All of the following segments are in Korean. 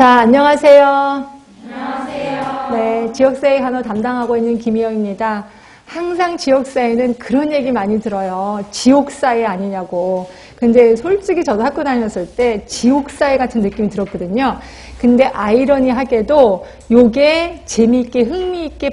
자, 안녕하세요. 안녕하세요. 네, 지역사회 간호 담당하고 있는 김희영입니다. 항상 지역사회는 그런 얘기 많이 들어요. 지옥사회 아니냐고. 근데 솔직히 저도 학교 다녔을 때 지옥사회 같은 느낌이 들었거든요. 근데 아이러니하게도 요게 재미있게 흥미있게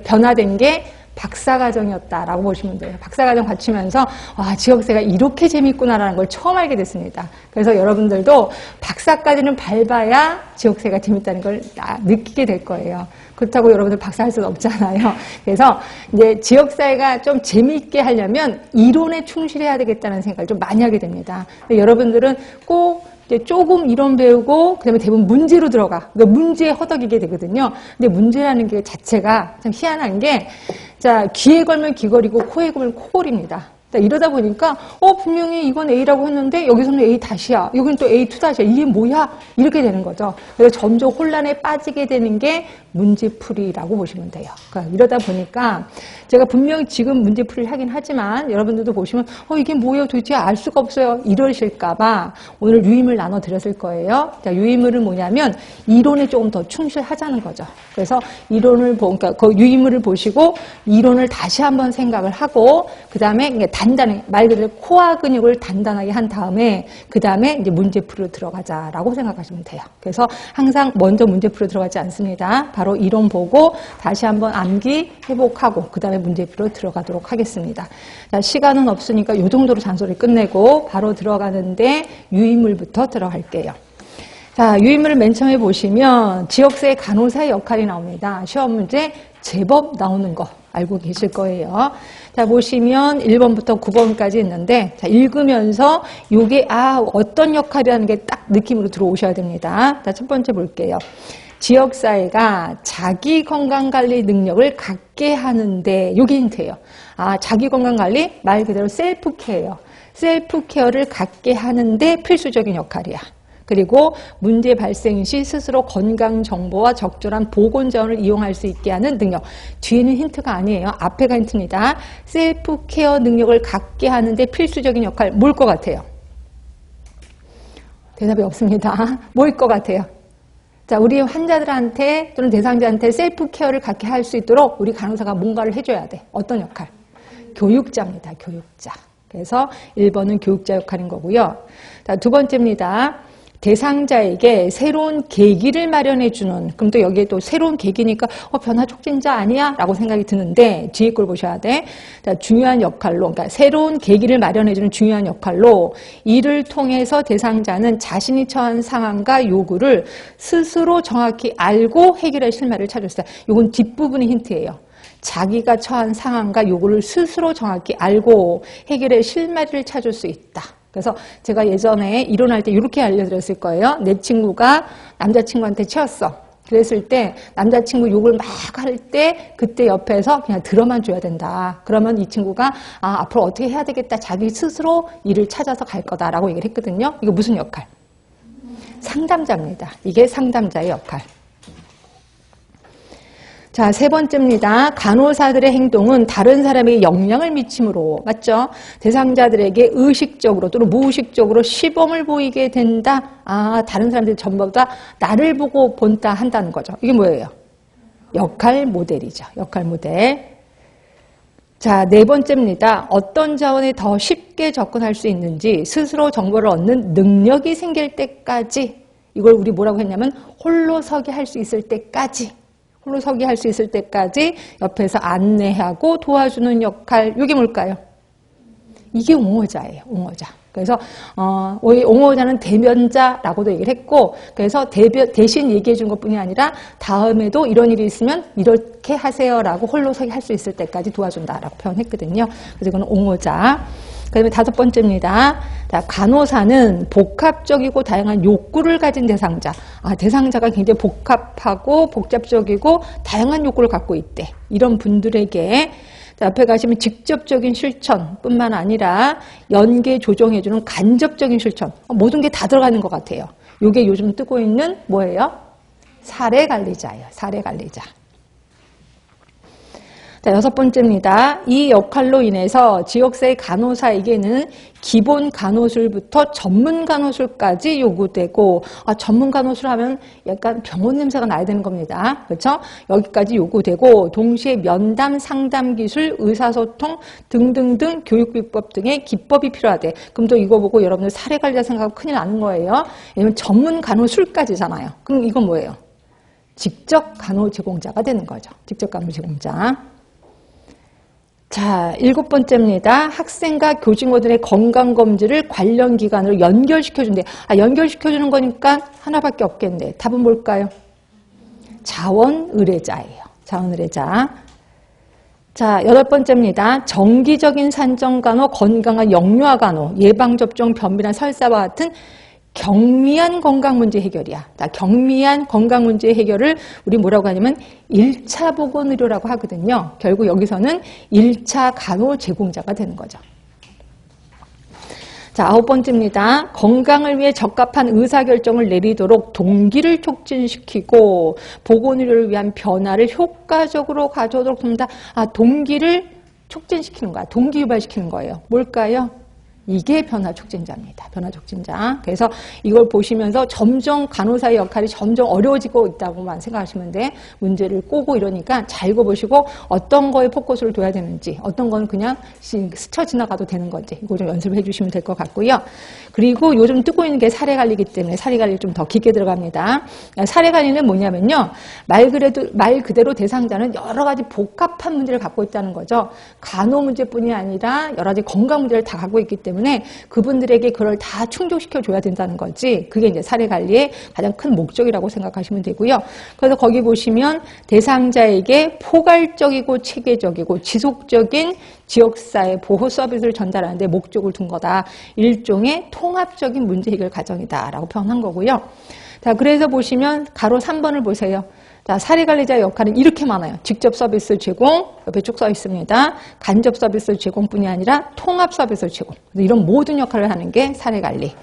변화된 게 박사과정이었다라고 보시면 돼요. 박사과정 거치면서 와, 지역사회가 이렇게 재미있구나라는 걸 처음 알게 됐습니다. 그래서 여러분들도 박사까지는 밟아야 지역사회가 재밌다는 걸 느끼게 될 거예요. 그렇다고 여러분들 박사할 수는 없잖아요. 그래서 이제 지역사회가 좀 재미있게 하려면 이론에 충실해야 되겠다는 생각을 좀 많이 하게 됩니다. 여러분들은 꼭 이제 조금 이론 배우고 그다음에 대부분 문제로 들어가. 그러니까 문제에 허덕이게 되거든요. 근데 문제라는 게 자체가 참 희한한 게, 자, 귀에 걸면 귀걸이고 코에 걸면 코걸입니다. 이러다 보니까 분명히 이건 A라고 했는데 여기서는 A 다시야. 여기는 또 A2 다시야. 이게 뭐야? 이렇게 되는 거죠. 그래서 점점 혼란에 빠지게 되는 게 문제풀이라고 보시면 돼요. 그러니까 이러다 보니까 제가 분명히 지금 문제풀이를 하긴 하지만 여러분들도 보시면 이게 뭐예요? 도대체 알 수가 없어요. 이러실까 봐 오늘 유임을 나눠 드렸을 거예요. 자, 유임물은 뭐냐면 이론에 조금 더 충실하자는 거죠. 그래서 이론을 그러니까 그 유임물을 보시고 이론을 다시 한번 생각을 하고 그다음에 단단하게 말 그대로 코어 근육을 단단하게 한 다음에 그다음에 이제 문제풀이로 들어가자라고 생각하시면 돼요. 그래서 항상 먼저 문제풀이로 들어가지 않습니다. 바로 이론 보고 다시 한번 암기 회복하고 그다음에 문제풀이로 들어가도록 하겠습니다. 자, 시간은 없으니까 이 정도로 잔소리 끝내고 바로 들어가는데 유인물부터 들어갈게요. 자, 유인물을 맨 처음에 보시면 지역사회 간호사의 역할이 나옵니다. 시험 문제 제법 나오는 거 알고 계실 거예요. 자, 보시면 1번부터 9번까지 있는데, 자, 읽으면서 요게, 어떤 역할이라는 게 딱 느낌으로 들어오셔야 됩니다. 자, 첫 번째 볼게요. 지역사회가 자기 건강관리 능력을 갖게 하는데, 요게 힌트예요. 자기 건강관리, 말 그대로 셀프케어예요. 셀프케어를 갖게 하는데 필수적인 역할이야. 그리고 문제 발생 시 스스로 건강정보와 적절한 보건자원을 이용할 수 있게 하는 능력. 뒤에는 힌트가 아니에요. 앞에가 힌트입니다. 셀프케어 능력을 갖게 하는데 필수적인 역할, 뭘 것 같아요? 대답이 없습니다. 뭘 것 같아요? 자, 우리 환자들한테 또는 대상자한테 셀프케어를 갖게 할 수 있도록 우리 간호사가 뭔가를 해줘야 돼. 어떤 역할? 교육자입니다. 교육자. 그래서 1번은 교육자 역할인 거고요. 자, 두 번째입니다. 대상자에게 새로운 계기를 마련해주는, 그럼 또 여기에 또 새로운 계기니까 변화 촉진자 아니야? 라고 생각이 드는데 뒤에 걸 보셔야 돼. 자, 중요한 역할로, 그러니까 새로운 계기를 마련해주는 중요한 역할로 이를 통해서 대상자는 자신이 처한 상황과 요구를 스스로 정확히 알고 해결할 실마리를 찾을 수 있다. 이건 뒷부분이 힌트예요. 자기가 처한 상황과 요구를 스스로 정확히 알고 해결의 실마리를 찾을 수 있다. 그래서 제가 예전에 이론할 때 이렇게 알려드렸을 거예요. 내 친구가 남자친구한테 치였어. 그랬을 때 남자친구 욕을 막 할 때 그때 옆에서 그냥 들어만 줘야 된다. 그러면 이 친구가 앞으로 어떻게 해야 되겠다. 자기 스스로 일을 찾아서 갈 거다라고 얘기를 했거든요. 이거 무슨 역할? 상담자입니다. 이게 상담자의 역할. 자, 세 번째입니다. 간호사들의 행동은 다른 사람에게 영향을 미침으로, 맞죠? 대상자들에게 의식적으로 또는 무의식적으로 시범을 보이게 된다. 다른 사람들이 전부 다 나를 보고 본다 한다는 거죠. 이게 뭐예요? 역할 모델이죠. 역할 모델. 자, 네 번째입니다. 어떤 자원에 더 쉽게 접근할 수 있는지 스스로 정보를 얻는 능력이 생길 때까지, 이걸 우리 뭐라고 했냐면 홀로서기 할 수 있을 때까지, 홀로서기 할 수 있을 때까지 옆에서 안내하고 도와주는 역할, 이게 뭘까요? 이게 옹호자예요. 옹호자. 그래서 옹호자는 대면자라고도 얘기를 했고, 그래서 대신 얘기해 준 것뿐이 아니라 다음에도 이런 일이 있으면 이렇게 하세요라고 홀로서기 할 수 있을 때까지 도와준다라고 표현했거든요. 그래서 이거는 옹호자. 그다음에 다섯 번째입니다. 자, 간호사는 복합적이고 다양한 욕구를 가진 대상자. 대상자가 굉장히 복합하고 복잡적이고 다양한 욕구를 갖고 있대. 이런 분들에게 자, 앞에 가시면 직접적인 실천뿐만 아니라 연계 조정해주는 간접적인 실천. 모든 게 다 들어가는 것 같아요. 이게 요즘 뜨고 있는 뭐예요? 사례관리자예요. 사례관리자. 자, 6번째입니다. 이 역할로 인해서 지역사회 간호사에게는 기본 간호술부터 전문 간호술까지 요구되고, 전문 간호술 하면 약간 병원 냄새가 나야 되는 겁니다. 그렇죠? 여기까지 요구되고, 동시에 면담, 상담 기술, 의사소통 등등등 교육비법 등의 기법이 필요하대. 그럼 또 이거 보고 여러분들 사례관리자 생각하면 큰일 나는 거예요. 왜냐면 전문 간호술까지잖아요. 그럼 이건 뭐예요? 직접 간호 제공자가 되는 거죠. 직접 간호 제공자. 자, 7번째입니다. 학생과 교직원들의 건강검진을 관련 기관으로 연결시켜준대. 연결시켜주는 거니까 하나밖에 없겠네. 답은 뭘까요? 자원의뢰자예요. 자원의뢰자. 자, 8번째입니다. 정기적인 산정간호, 건강한 영유아간호, 예방접종, 변비나 설사와 같은 경미한 건강문제 해결이야. 경미한 건강문제 해결을 우리 뭐라고 하냐면 1차 보건의료라고 하거든요. 결국 여기서는 1차 간호 제공자가 되는 거죠. 자, 9번째입니다. 건강을 위해 적합한 의사결정을 내리도록 동기를 촉진시키고 보건의료를 위한 변화를 효과적으로 가져오도록 합니다. 동기를 촉진시키는 거야. 동기 유발시키는 거예요. 뭘까요? 이게 변화 촉진자입니다. 변화 촉진자. 그래서 이걸 보시면서 점점 간호사의 역할이 점점 어려워지고 있다고만 생각하시면 돼. 문제를 꼬고 이러니까 잘 읽어보시고 어떤 거에 포커스를 둬야 되는지, 어떤 건 그냥 스쳐 지나가도 되는 건지 이거 좀 연습을 해주시면 될 것 같고요. 그리고 요즘 뜨고 있는 게 사례관리이기 때문에 사례관리 좀 더 깊게 들어갑니다. 사례관리는 뭐냐면요. 말 그대로 대상자는 여러 가지 복합한 문제를 갖고 있다는 거죠. 간호 문제뿐이 아니라 여러 가지 건강 문제를 다 갖고 있기 때문에 그분들에게 그걸 다 충족시켜 줘야 된다는 거지. 그게 이제 사례관리의 가장 큰 목적이라고 생각하시면 되고요. 그래서 거기 보시면 대상자에게 포괄적이고 체계적이고 지속적인 지역사회 보호 서비스를 전달하는 데 목적을 둔 거다. 일종의 통합적인 문제 해결 과정이다라고 표현한 거고요. 자, 그래서 보시면 가로 3번을 보세요. 자, 사례관리자의 역할은 이렇게 많아요. 직접 서비스 제공, 옆에 쭉 써 있습니다. 간접 서비스 제공뿐이 아니라 통합 서비스 제공. 이런 모든 역할을 하는 게 사례관리.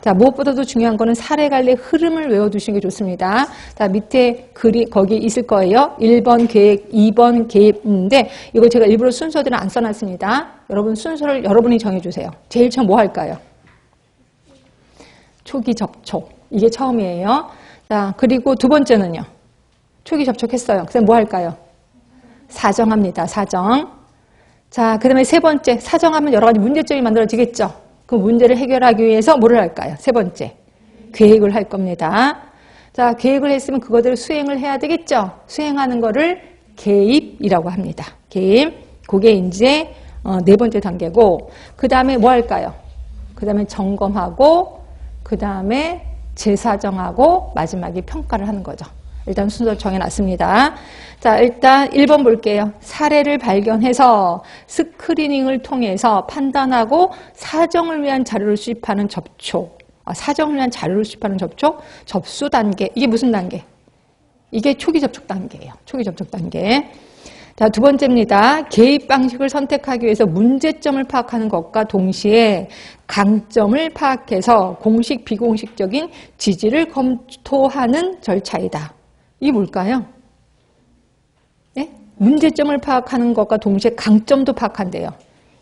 자, 무엇보다도 중요한 거는 사례관리의 흐름을 외워두시는 게 좋습니다. 자, 밑에 글이 거기 있을 거예요. 1번 계획, 2번 개입인데 이거 제가 일부러 순서들은 안 써놨습니다. 여러분 순서를 여러분이 정해주세요. 제일 처음 뭐 할까요? 초기 접촉. 이게 처음이에요. 자, 그리고 두 번째는요. 초기 접촉했어요. 그다음 뭐 할까요? 사정합니다. 사정. 자, 그 다음에 세 번째. 사정하면 여러 가지 문제점이 만들어지겠죠. 그 문제를 해결하기 위해서 뭐를 할까요? 세 번째. 계획을 할 겁니다. 자, 계획을 했으면 그거대로 수행을 해야 되겠죠. 수행하는 거를 개입이라고 합니다. 개입. 그게 이제 네 번째 단계고, 그 다음에 뭐 할까요? 그 다음에 점검하고, 그 다음에 재사정하고, 마지막에 평가를 하는 거죠. 일단 순서 정해놨습니다. 자, 일단 1번 볼게요. 사례를 발견해서 스크리닝을 통해서 판단하고 사정을 위한 자료를 수집하는 접촉. 사정을 위한 자료를 수집하는 접촉. 접수 단계. 이게 무슨 단계? 이게 초기 접촉 단계예요. 초기 접촉 단계. 자, 두 번째입니다. 개입 방식을 선택하기 위해서 문제점을 파악하는 것과 동시에 강점을 파악해서 공식, 비공식적인 지지를 검토하는 절차이다. 이게 뭘까요? 네? 문제점을 파악하는 것과 동시에 강점도 파악한대요.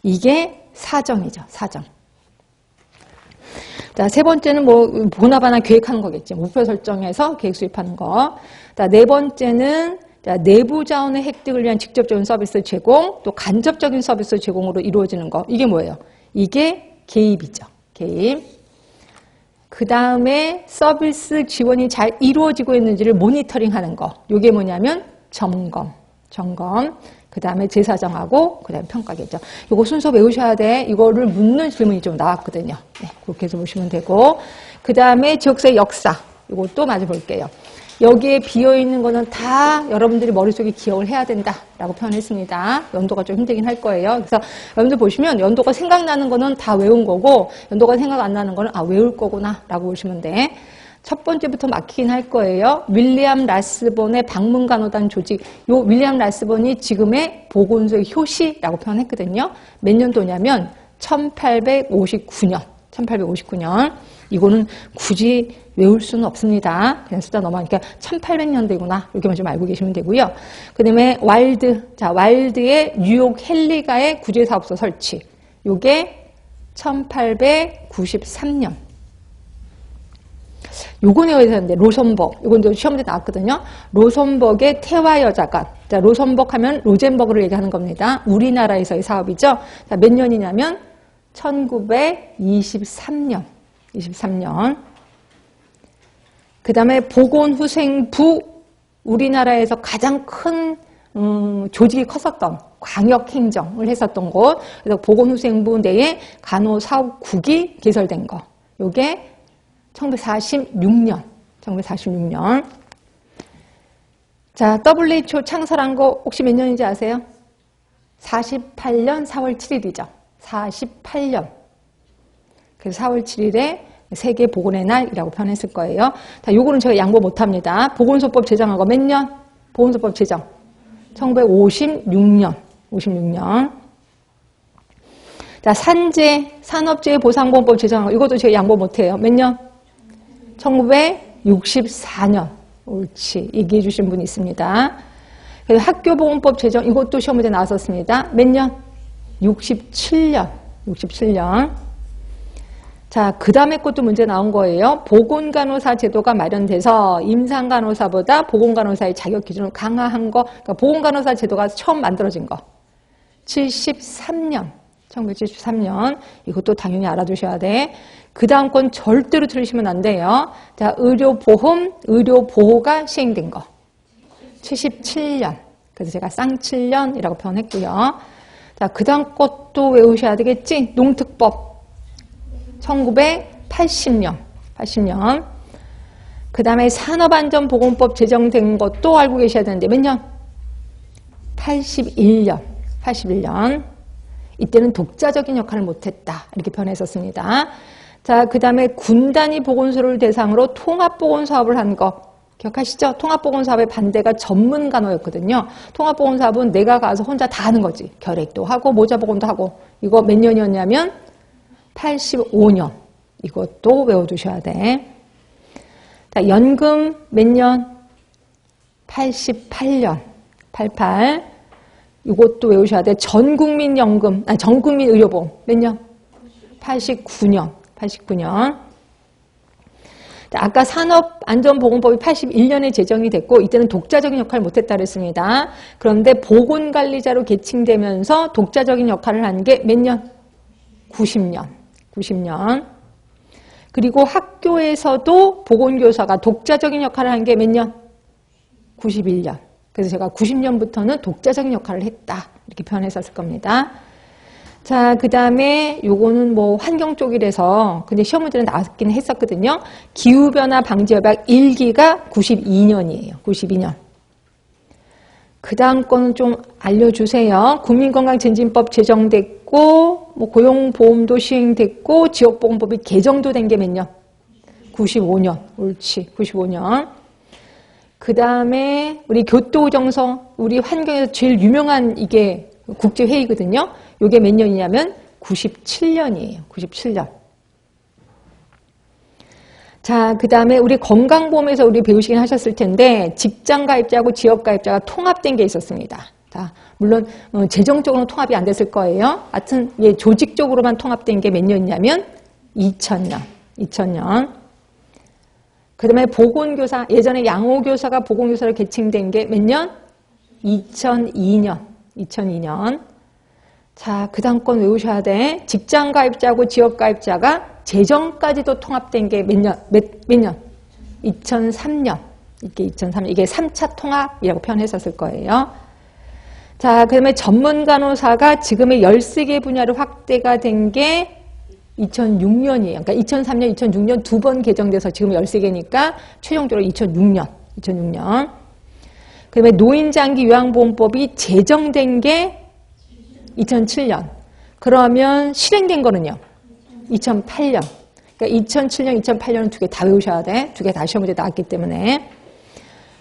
이게 사정이죠. 사정. 자, 세 번째는 뭐 보나마나 계획하는 거겠지. 목표 설정해서 계획 수립하는 거. 자, 네 번째는 자, 내부 자원의 획득을 위한 직접적인 서비스 제공, 또 간접적인 서비스 제공으로 이루어지는 거. 이게 뭐예요? 이게 개입이죠. 개입. 그 다음에 서비스 지원이 잘 이루어지고 있는지를 모니터링하는 거. 이게 뭐냐면 점검. 그 다음에 재사정하고 그 다음에 평가겠죠. 이거 순서 외우셔야 돼. 이거를 묻는 질문이 좀 나왔거든요. 네, 그렇게 해서 보시면 되고. 그 다음에 지역사회 역사. 이것도 마저 볼게요. 여기에 비어있는 거는 다 여러분들이 머릿속에 기억을 해야 된다라고 표현했습니다. 연도가 좀 힘들긴 할 거예요. 그래서 여러분들 보시면 연도가 생각나는 거는 다 외운 거고 연도가 생각 안 나는 거는 외울 거구나 라고 보시면 돼. 첫 번째부터 막히긴 할 거예요. 윌리엄 라스본의 방문간호단 조직. 요 윌리엄 라스본이 지금의 보건소의 효시라고 표현했거든요. 몇 년도냐면 1859년. 1859년. 이거는 굳이 외울 수는 없습니다. 그냥 숫자 넘어가니까 1800년대구나. 이렇게만 좀 알고 계시면 되고요. 그 다음에 와일드. 자, 와일드의 뉴욕 헨리가의 구제사업소 설치. 요게 1893년. 요건 외워야 되는데, 로선벅. 요건 시험에 나왔거든요. 로선벅의 태화여자관. 자, 로선벅 하면 로젠버그를 얘기하는 겁니다. 우리나라에서의 사업이죠. 자, 몇 년이냐면 1923년. 23년. 그 다음에 보건후생부, 우리나라에서 가장 큰 조직이 컸었던 광역행정을 했었던 곳. 그래서 보건후생부 내에 간호사업국이 개설된 거. 요게 1946년. 1946년. 자, WHO 창설한 거 혹시 몇 년인지 아세요? 48년 4월 7일이죠. 48년. 그래서 4월 7일에 세계 보건의 날이라고 표현했을 거예요. 자, 요거는 제가 양보 못 합니다. 보건소법 제정한 거 몇 년? 보건소법 제정. 1956년. 56년. 자, 산재, 산업재해보상보험법 제정한 거 이것도 제가 양보 못 해요. 몇 년? 1964년. 옳지. 얘기해 주신 분이 있습니다. 그리고 학교보건법 제정 이것도 시험 문제 나왔었습니다. 몇 년? 67년. 67년. 자, 그 다음에 것도 문제 나온 거예요. 보건간호사 제도가 마련돼서 임상간호사보다 보건간호사의 자격 기준을 강화한 거. 그러니까 보건간호사 제도가 처음 만들어진 거. 73년. 1973년. 이것도 당연히 알아두셔야 돼. 그 다음 건 절대로 틀리시면 안 돼요. 자, 의료보험, 의료보호가 시행된 거. 77년. 그래서 제가 쌍칠년이라고 표현했고요. 자, 그 다음 것도 외우셔야 되겠지? 농특법. 1980년. 80년. 그 다음에 산업안전보건법 제정된 것도 알고 계셔야 되는데 몇 년? 81년. 81년. 이때는 독자적인 역할을 못했다. 이렇게 표현했었습니다. 자, 그 다음에 군단위 보건소를 대상으로 통합보건사업을 한 거. 기억하시죠? 통합보건사업의 반대가 전문간호였거든요. 통합보건사업은 내가 가서 혼자 다 하는 거지. 결핵도 하고 모자보건도 하고. 이거 몇 년이었냐면 85년. 이것도 외워두셔야 돼. 자, 연금 몇 년? 88년. 88. 이것도 외우셔야 돼. 전국민연금, 전국민의료보험 몇 년? 89년. 89년. 아까 산업안전보건법이 81년에 제정이 됐고 이때는 독자적인 역할을 못했다 그랬습니다. 그런데 보건관리자로 계층되면서 독자적인 역할을 한 게 몇 년? 90년. 90년. 그리고 학교에서도 보건교사가 독자적인 역할을 한 게 몇 년? 91년. 그래서 제가 90년부터는 독자적인 역할을 했다. 이렇게 표현했었을 겁니다. 자, 그 다음에 요거는 뭐 환경 쪽이라서 근데 시험 문제는 나왔긴 했었거든요. 기후변화 방지협약 1기가 92년이에요. 92년. 그 다음 거는 좀 알려주세요. 국민건강증진법 제정됐고 뭐 고용보험도 시행됐고 지역보건법이 개정도 된 게 몇 년? 95년. 옳지. 95년. 그 다음에 우리 교토정서, 우리 환경에서 제일 유명한 이게 국제회의거든요. 이게 몇 년이냐면 97년이에요. 97년. 자, 그 다음에 우리 건강보험에서 우리 배우시긴 하셨을 텐데 직장가입자하고 지역가입자가 통합된 게 있었습니다. 자, 물론 재정적으로는 통합이 안 됐을 거예요. 하여튼 예, 조직적으로만 통합된 게 몇 년이냐면 2000년. 2000년. 그 다음에 보건교사, 예전에 양호교사가 보건교사로 계층된 게 몇 년? 2002년. 2002년. 자, 그 다음 건 외우셔야 돼. 직장가입자하고 지역가입자가 재정까지도 통합된 게 몇 년? 몇 년? 2003년. 이게 2003년. 이게 3차 통합이라고 표현했었을 거예요. 자, 그 다음에 전문간호사가 지금의 13개 분야로 확대가 된 게 2006년이에요. 그러니까 2003년, 2006년 두 번 개정돼서 지금 13개니까 최종적으로 2006년. 2006년. 그 다음에 노인장기 요양보험법이 제정된 게 2007년. 그러면 실행된 거는요? 2008년. 그러니까 2007년, 2008년은 두 개 다 외우셔야 돼. 두 개 다 시험 문제 나왔기 때문에.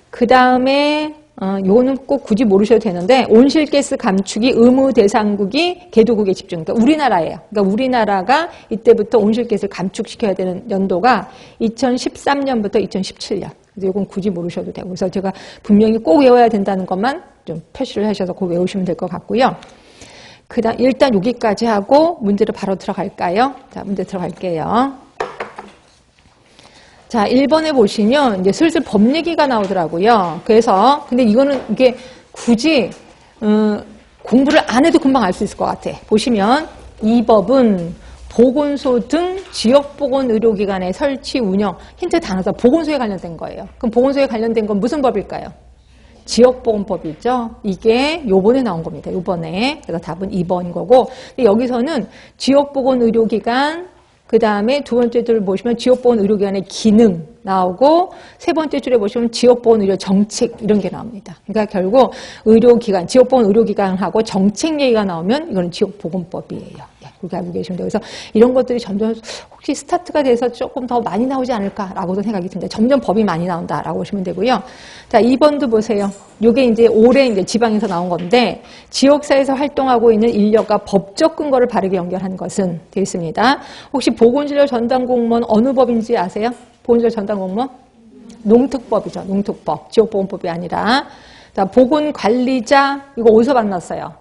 그 다음에 요거는 꼭 굳이 모르셔도 되는데 온실가스 감축이 의무 대상국이 개도국에 집중. 그러니까 우리나라예요. 그러니까 우리나라가 이때부터 온실가스를 감축시켜야 되는 연도가 2013년부터 2017년. 그래서 이건 굳이 모르셔도 되고. 그래서 제가 분명히 꼭 외워야 된다는 것만 좀 표시를 하셔서 꼭 외우시면 될 것 같고요. 그다음 일단 여기까지 하고 문제로 바로 들어갈까요? 자, 문제 들어갈게요. 자, 1번에 보시면 이제 슬슬 법 얘기가 나오더라고요. 그래서 근데 이게 굳이 공부를 안 해도 금방 알 수 있을 것 같아. 보시면 이 법은 보건소 등 지역보건의료기관의 설치 운영 힌트 다 나서 보건소에 관련된 거예요. 그럼 보건소에 관련된 건 무슨 법일까요? 지역보건법이죠. 이게 요번에 나온 겁니다. 요번에. 그래서 답은 2번인 거고. 근데 여기서는 지역보건의료기관 그 다음에 두 번째 줄을 보시면 지역보건의료기관의 기능 나오고 세 번째 줄에 보시면 지역보건의료정책 이런 게 나옵니다. 그러니까 결국 의료기관, 지역보건의료기관하고 정책 얘기가 나오면 이거는 지역보건법이에요. 그렇게 알고 계시면 돼요. 그래서 이런 것들이 점점 혹시 스타트가 돼서 조금 더 많이 나오지 않을까라고도 생각이 듭니다. 점점 법이 많이 나온다라고 보시면 되고요. 자, 2번도 보세요. 요게 이제 올해 이제 지방에서 나온 건데 지역사회에서 활동하고 있는 인력과 법적 근거를 바르게 연결한 것은 되어 있습니다. 혹시 보건진료 전담 공무원 어느 법인지 아세요? 보건진료 전담 공무원? 농특법이죠. 농특법. 지역보건법이 아니라. 자, 보건관리자 이거 어디서 만났어요?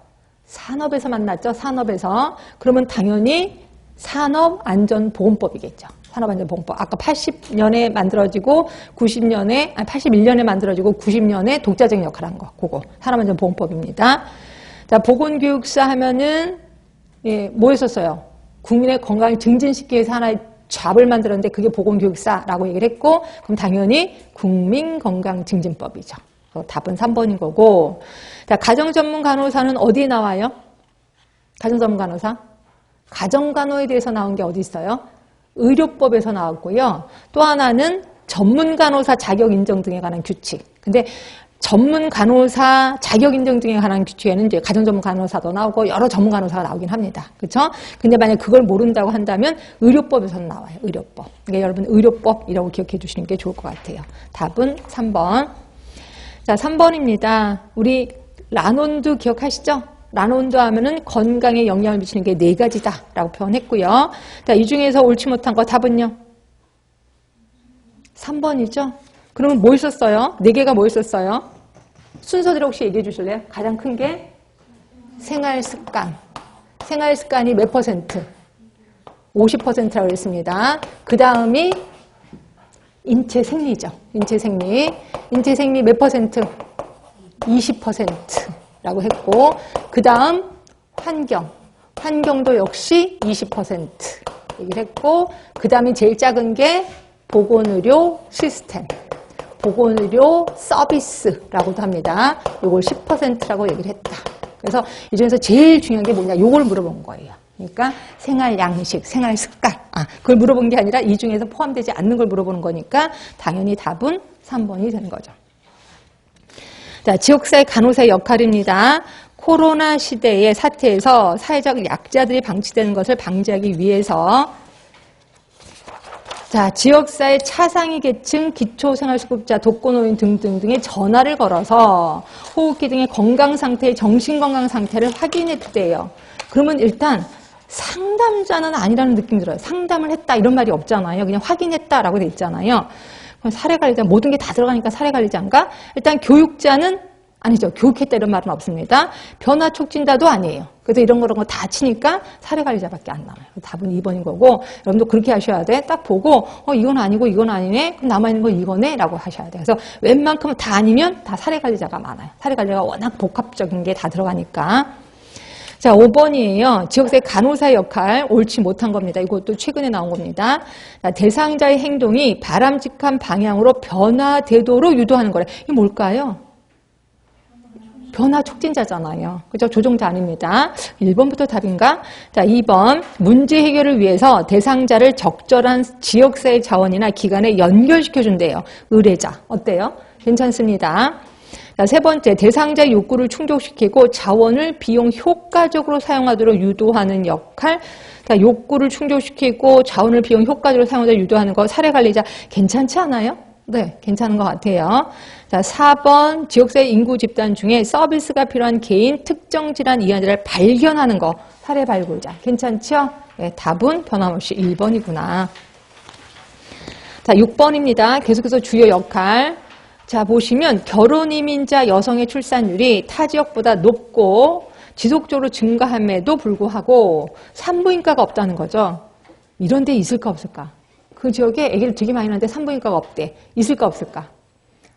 산업에서 만났죠. 산업에서. 그러면 당연히 산업안전보건법이겠죠. 산업안전보건법. 아까 80년에 만들어지고 81년에 만들어지고 90년에 독자적 역할을 한 거. 그거. 산업안전보건법입니다. 자, 보건교육사 하면은 뭐 했었어요? 국민의 건강을 증진시키기 위해서 하나의 잡을 만들었는데 그게 보건교육사라고 얘기를 했고 그럼 당연히 국민건강증진법이죠. 답은 3번인 거고. 자, 가정전문간호사는 어디에 나와요? 가정전문간호사? 가정간호에 대해서 나온 게 어디 있어요? 의료법에서 나왔고요. 또 하나는 전문간호사 자격인정 등에 관한 규칙. 근데 전문간호사 자격인정 등에 관한 규칙에는 이제 가정전문간호사도 나오고 여러 전문간호사가 나오긴 합니다. 그렇죠? 근데 만약 그걸 모른다고 한다면 의료법에서는 나와요. 의료법. 그러니까 여러분 의료법이라고 기억해 주시는 게 좋을 것 같아요. 답은 3번. 자, 3번입니다. 우리 라논드 기억하시죠? 라논드 하면은 건강에 영향을 미치는 게 4가지다라고 표현했고요. 자, 이 중에서 옳지 못한 거 답은요? 3번이죠? 그러면 뭐 있었어요? 4개가 뭐 있었어요? 순서대로 혹시 얘기해 주실래요? 가장 큰 게 생활습관. 생활습관이 몇 퍼센트? 50%라고 했습니다. 그 다음이 인체생리죠. 인체생리. 인체생리 몇 퍼센트? 20%라고 했고 그 다음 환경. 환경도 역시 20% 얘기를 했고 그 다음이 제일 작은 게 보건의료 시스템. 보건의료 서비스라고도 합니다. 이걸 10%라고 얘기를 했다. 그래서 이 중에서 제일 중요한 게 뭐냐? 이걸 물어본 거예요. 그러니까 생활 양식, 생활 습관. 그걸 물어본 게 아니라 이 중에서 포함되지 않는 걸 물어보는 거니까 당연히 답은 3번이 되는 거죠. 자, 지역사회 간호사의 역할입니다. 코로나 시대의 사태에서 사회적 약자들이 방치되는 것을 방지하기 위해서 자, 지역사회 차상위 계층, 기초생활수급자, 독거노인 등등등의 전화를 걸어서 호흡기 등의 건강상태, 정신건강상태를 확인했대요. 그러면 일단 상담자는 아니라는 느낌이 들어요. 상담을 했다 이런 말이 없잖아요. 그냥 확인했다라고 돼 있잖아요. 그럼 사례관리자 모든 게 다 들어가니까 사례관리자인가? 일단 교육자는 아니죠. 교육했다 이런 말은 없습니다. 변화 촉진자도 아니에요. 그래서 이런 거 다 치니까 사례관리자밖에 안 나와요. 답은 2번인 거고 여러분도 그렇게 하셔야 돼. 딱 보고 이건 아니고 이건 아니네. 그럼 남아있는 건 이거네 라고 하셔야 돼요. 그래서 웬만큼 다 아니면 다 사례관리자가 많아요. 사례관리가 워낙 복합적인 게 다 들어가니까. 자, 5번이에요. 지역사회 간호사의 역할 옳지 못한 겁니다. 이것도 최근에 나온 겁니다. 자, 대상자의 행동이 바람직한 방향으로 변화되도록 유도하는 거래. 이게 뭘까요? 변화 촉진자잖아요. 그죠? 조종자 아닙니다. 1번부터 답인가? 자, 2번. 문제 해결을 위해서 대상자를 적절한 지역사회 자원이나 기관에 연결시켜준대요. 의뢰자. 어때요? 괜찮습니다. 자, 세 번째. 대상자의 욕구를 충족시키고 자원을 비용 효과적으로 사용하도록 유도하는 역할. 자, 욕구를 충족시키고 자원을 비용 효과적으로 사용하도록 유도하는 거 사례관리자 괜찮지 않아요? 네, 괜찮은 것 같아요. 자, 4번 지역사회 인구 집단 중에 서비스가 필요한 개인 특정 질환 이환자를 발견하는 거. 사례 발굴자. 괜찮죠? 네, 답은 변함없이 1번이구나. 자, 6번입니다. 계속해서 주요 역할. 자, 보시면 결혼 이민자 여성의 출산율이 타 지역보다 높고 지속적으로 증가함에도 불구하고 산부인과가 없다는 거죠. 이런 데 있을까 없을까? 그 지역에 아기를 되게 많이 낳는데 산부인과가 없대. 있을까 없을까?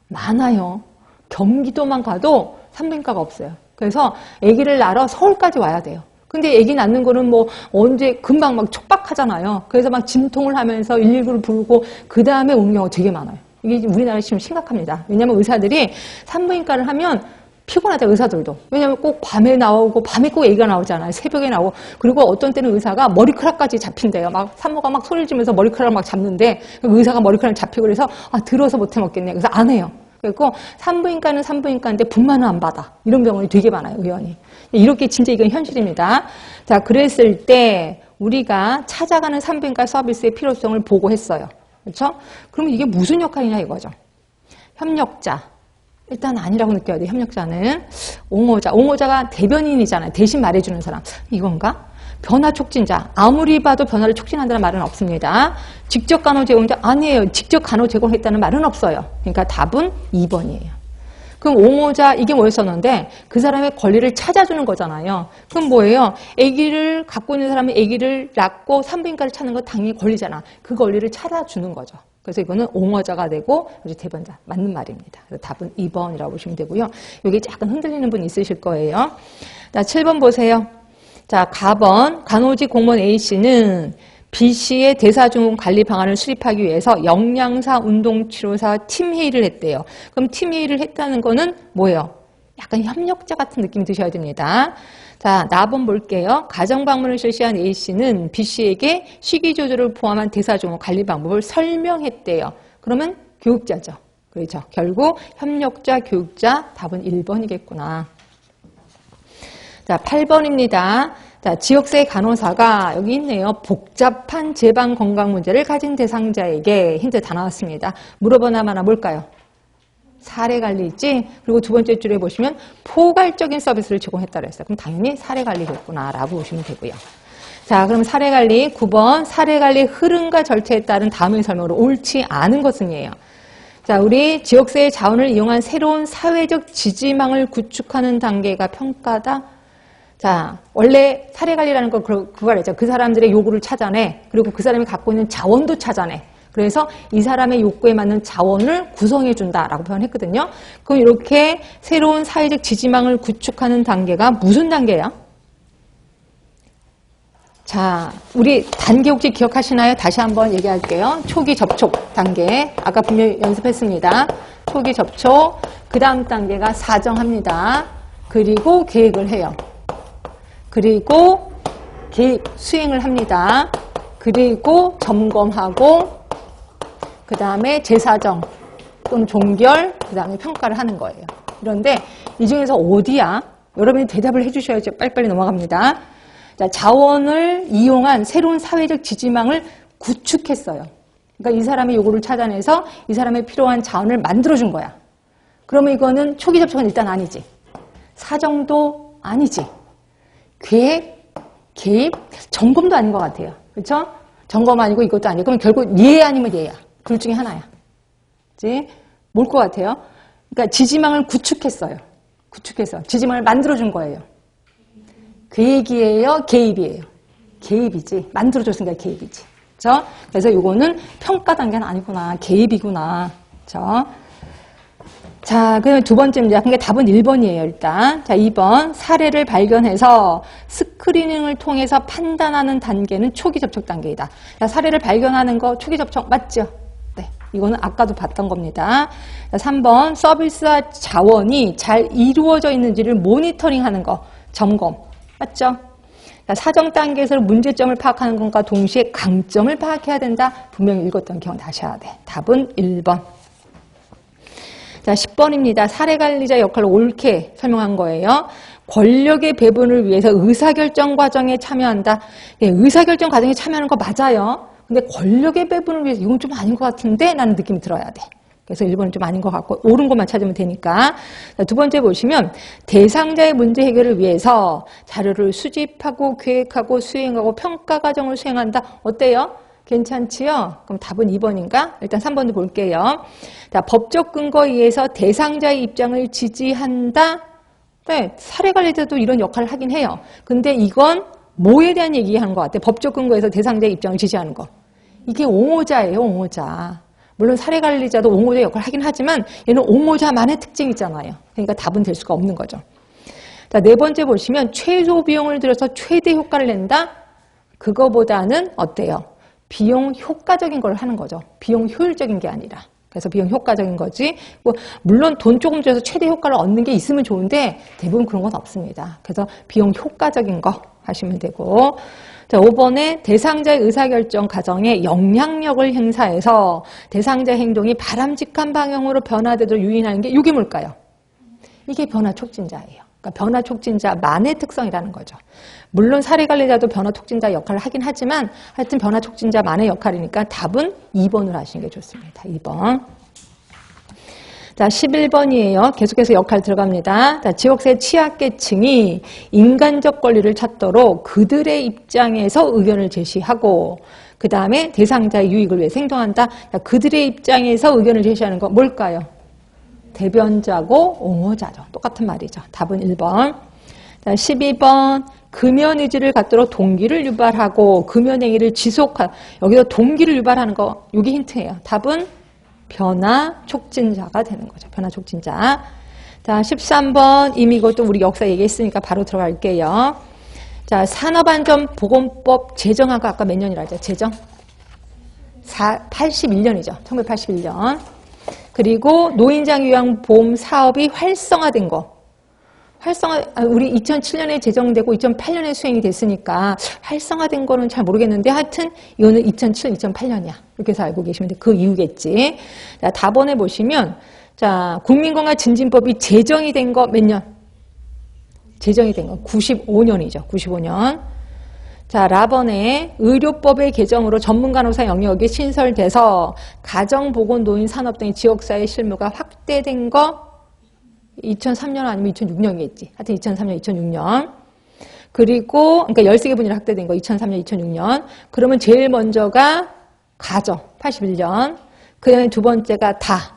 많아요. 경기도만 가도 산부인과가 없어요. 그래서 아기를 낳으러 서울까지 와야 돼요. 근데 아기 낳는 거는 뭐 언제 금방 막 촉박하잖아요. 그래서 막 진통을 하면서 119를 부르고 그 다음에 오는 경우가 되게 많아요. 이게 우리나라 지금 심각합니다. 왜냐하면 의사들이 산부인과를 하면 피곤하다, 의사들도. 왜냐하면 꼭 밤에 나오고, 밤에 꼭 아기가 나오잖아요. 새벽에 나오고. 그리고 어떤 때는 의사가 머리카락까지 잡힌대요. 막 산모가 막 소리를 지면서 머리카락을 막 잡는데 의사가 머리카락을 잡히고 그래서 들어서 못 해먹겠네. 그래서 안 해요. 그리고 산부인과는 산부인과인데 분만은 안 받아. 이런 병원이 되게 많아요, 의원이. 이렇게 진짜 이건 현실입니다. 자, 그랬을 때 우리가 찾아가는 산부인과 서비스의 필요성을 보고했어요. 그렇죠? 그러면 이게 무슨 역할이냐 이거죠. 협력자. 일단 아니라고 느껴야 돼요. 협력자는. 옹호자가 대변인이잖아요. 대신 말해주는 사람. 이건가? 변화 촉진자. 아무리 봐도 변화를 촉진한다는 말은 없습니다. 직접 간호 제공자. 아니에요. 직접 간호 제공했다는 말은 없어요. 그러니까 답은 2번이에요. 그럼 옹호자 이게 뭐였었는데 그 사람의 권리를 찾아주는 거잖아요. 그럼 뭐예요? 아기를 갖고 있는 사람이 아기를 낳고 산부인과를 찾는 건 당연히 권리잖아. 그 권리를 찾아주는 거죠. 그래서 이거는 옹호자가 되고 대변자 맞는 말입니다. 그래서 답은 2번이라고 보시면 되고요. 여기 약간 흔들리는 분 있으실 거예요. 자, 7번 보세요. 자, 가번 간호직 공무원 A씨는 B씨의 대사증후군 관리 방안을 수립하기 위해서 영양사, 운동치료사 팀회의를 했대요. 그럼 팀회의를 했다는 거는 뭐예요? 약간 협력자 같은 느낌이 드셔야 됩니다. 자, 나번 볼게요. 가정방문을 실시한 A씨는 B씨에게 식이조절을 포함한 대사증후군 관리 방법을 설명했대요. 그러면 교육자죠. 그렇죠. 결국 협력자, 교육자, 답은 1번이겠구나. 자, 8번입니다. 자, 지역사회 간호사가 여기 있네요. 복잡한 제방 건강 문제를 가진 대상자에게 힌트 다 나왔습니다. 물어보나 마나 뭘까요? 사례관리 있지? 그리고 두 번째 줄에 보시면 포괄적인 서비스를 제공했다고 했어요. 그럼 당연히 사례관리겠구나라고 보시면 되고요. 자, 그럼 사례관리 9번 사례관리 흐름과 절차에 따른 다음의 설명으로 옳지 않은 것은이에요. 자, 우리 지역사회 자원을 이용한 새로운 사회적 지지망을 구축하는 단계가 평가다. 자, 원래 사례관리라는 거 그거 알죠? 그 사람들의 요구를 찾아내. 그리고 그 사람이 갖고 있는 자원도 찾아내. 그래서 이 사람의 욕구에 맞는 자원을 구성해 준다라고 표현했거든요. 그럼 이렇게 새로운 사회적 지지망을 구축하는 단계가 무슨 단계야? 자, 우리 단계 혹시 기억하시나요? 다시 한번 얘기할게요. 초기 접촉 단계. 아까 분명히 연습했습니다. 초기 접촉. 그 다음 단계가 사정합니다. 그리고 계획을 해요. 그리고 계획 수행을 합니다. 그리고 점검하고 그 다음에 재사정 또는 종결 그 다음에 평가를 하는 거예요. 그런데 이 중에서 어디야? 여러분이 대답을 해주셔야죠. 빨리빨리 넘어갑니다. 자, 자원을 이용한 새로운 사회적 지지망을 구축했어요. 그러니까 이 사람의 요구를 찾아내서 이 사람의 필요한 자원을 만들어준 거야. 그러면 이거는 초기 접촉은 일단 아니지. 사정도 아니지. 계획, 개입, 점검도 아닌 것 같아요. 그렇죠? 점검 아니고 이것도 아니고 그럼 결국 얘 아니면 얘야. 둘 중에 하나야. 그치? 뭘 것 같아요? 그러니까 지지망을 구축했어요. 구축해서 지지망을 만들어준 거예요. 계획이에요? 개입이에요? 개입이지. 만들어줬으니까 개입이지. 그렇죠? 그래서 이거는 평가 단계는 아니구나. 개입이구나. 그렇죠? 자, 그럼 두 번째입니다. 그러니까 답은 1번이에요, 일단. 자, 2번. 사례를 발견해서 스크리닝을 통해서 판단하는 단계는 초기 접촉 단계이다. 자, 사례를 발견하는 거 초기 접촉 맞죠? 네. 이거는 아까도 봤던 겁니다. 자, 3번. 서비스와 자원이 잘 이루어져 있는지를 모니터링 하는 거. 점검. 맞죠? 자, 사정 단계에서 문제점을 파악하는 것과 동시에 강점을 파악해야 된다. 분명히 읽었던 기억나셔야 돼. 답은 1번. 자, 10번입니다. 사례관리자 역할을 옳게 설명한 거예요. 권력의 배분을 위해서 의사결정 과정에 참여한다. 네, 의사결정 과정에 참여하는 거 맞아요. 근데 권력의 배분을 위해서 이건 좀 아닌 것 같은데? 라는 느낌이 들어야 돼. 그래서 1번은 좀 아닌 것 같고 옳은 것만 찾으면 되니까. 자, 두 번째 보시면 대상자의 문제 해결을 위해서 자료를 수집하고 계획하고 수행하고 평가 과정을 수행한다. 어때요? 괜찮지요? 그럼 답은 2번인가? 일단 3번도 볼게요. 자, 법적 근거에 의해서 대상자의 입장을 지지한다. 네, 사례관리자도 이런 역할을 하긴 해요. 근데 이건 뭐에 대한 얘기하는 것 같아요? 법적 근거에서 대상자의 입장을 지지하는 거. 이게 옹호자예요, 옹호자. 물론 사례관리자도 옹호자 역할을 하긴 하지만 얘는 옹호자만의 특징이 있잖아요. 그러니까 답은 될 수가 없는 거죠. 자, 네 번째 보시면 최소 비용을 들여서 최대 효과를 낸다? 그거보다는 어때요? 비용 효과적인 걸 하는 거죠. 비용 효율적인 게 아니라. 그래서 비용 효과적인 거지. 뭐 물론 돈 조금 들여서 최대 효과를 얻는 게 있으면 좋은데 대부분 그런 건 없습니다. 그래서 비용 효과적인 거 하시면 되고. 자, 5번에 대상자의 의사결정 과정에 영향력을 행사해서 대상자 행동이 바람직한 방향으로 변화되도록 유인하는 게 이게 뭘까요? 이게 변화 촉진자예요. 그러니까 변화 촉진자만의 특성이라는 거죠. 물론 사례관리자도 변화 촉진자 역할을 하긴 하지만 하여튼 변화 촉진자만의 역할이니까 답은 2번으로 하시는 게 좋습니다. 2번. 자, 11번이에요. 계속해서 역할 들어갑니다. 자, 지역사회 취약계층이 인간적 권리를 찾도록 그들의 입장에서 의견을 제시하고 그 다음에 대상자의 유익을 위해 행동한다. 자, 그들의 입장에서 의견을 제시하는 건 뭘까요? 대변자고 옹호자죠. 똑같은 말이죠. 답은 1번. 자, 12번. 금연 의지를 갖도록 동기를 유발하고 금연 행위를 지속한 여기서 동기를 유발하는 거 이게 힌트예요. 답은 변화 촉진자가 되는 거죠. 변화 촉진자. 자, 13번 이미 이것도 우리 역사 얘기했으니까 바로 들어갈게요. 자, 산업안전보건법 제정하고 아까 몇 년이라 했죠? 제정? 81년이죠. 1981년. 그리고 노인장 요양보험 사업이 활성화된 거. 우리 2007년에 제정되고 2008년에 수행이 됐으니까 활성화된 거는 잘 모르겠는데 하여튼 이거는 2007, 2008년이야. 이렇게 해서 알고 계시면 돼. 그 이유겠지. 자, 답번에 보시면 자, 국민건강진진법이 제정이 된 거 몇 년? 제정이 된 거 95년이죠. 95년. 자, 라번에 의료법의 개정으로 전문간호사 영역이 신설돼서 가정보건노인 산업 등의 지역사회 실무가 확대된 거 2003년 아니면 2006년이겠지. 하여튼 2003년, 2006년. 그리고 그러니까 13개 분야로 확대된 거 2003년, 2006년. 그러면 제일 먼저가 가정 81년. 그 다음에 두 번째가 다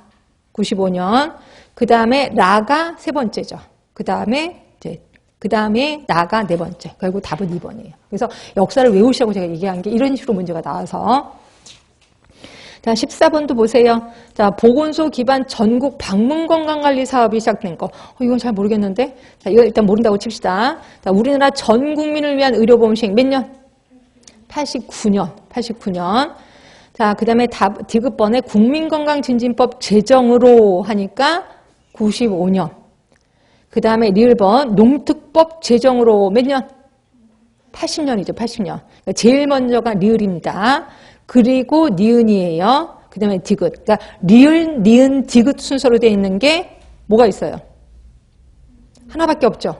95년. 그 다음에 라가 세 번째죠. 그 다음에 나가 네 번째. 결국 답은 2번이에요. 그래서 역사를 외우시라고 제가 얘기한 게 이런 식으로 문제가 나와서. 자, 14번도 보세요. 자, 보건소 기반 전국 방문 건강관리 사업이 시작된 거. 이건 잘 모르겠는데. 자, 이거 일단 모른다고 칩시다. 자, 우리나라 전 국민을 위한 의료보험 시행 몇 년? 89년. 자, 그 다음에 디귿번에 국민건강진진법 제정으로 하니까 95년. 그 다음에 리을번 농특법 제정으로 몇 년? 80년이죠, 80년. 그러니까 제일 먼저가 리을입니다. 그리고 니은이에요. 그 다음에 디귿. 그러니까 리을, 니은, 디귿 순서로 되어 있는 게 뭐가 있어요? 하나밖에 없죠.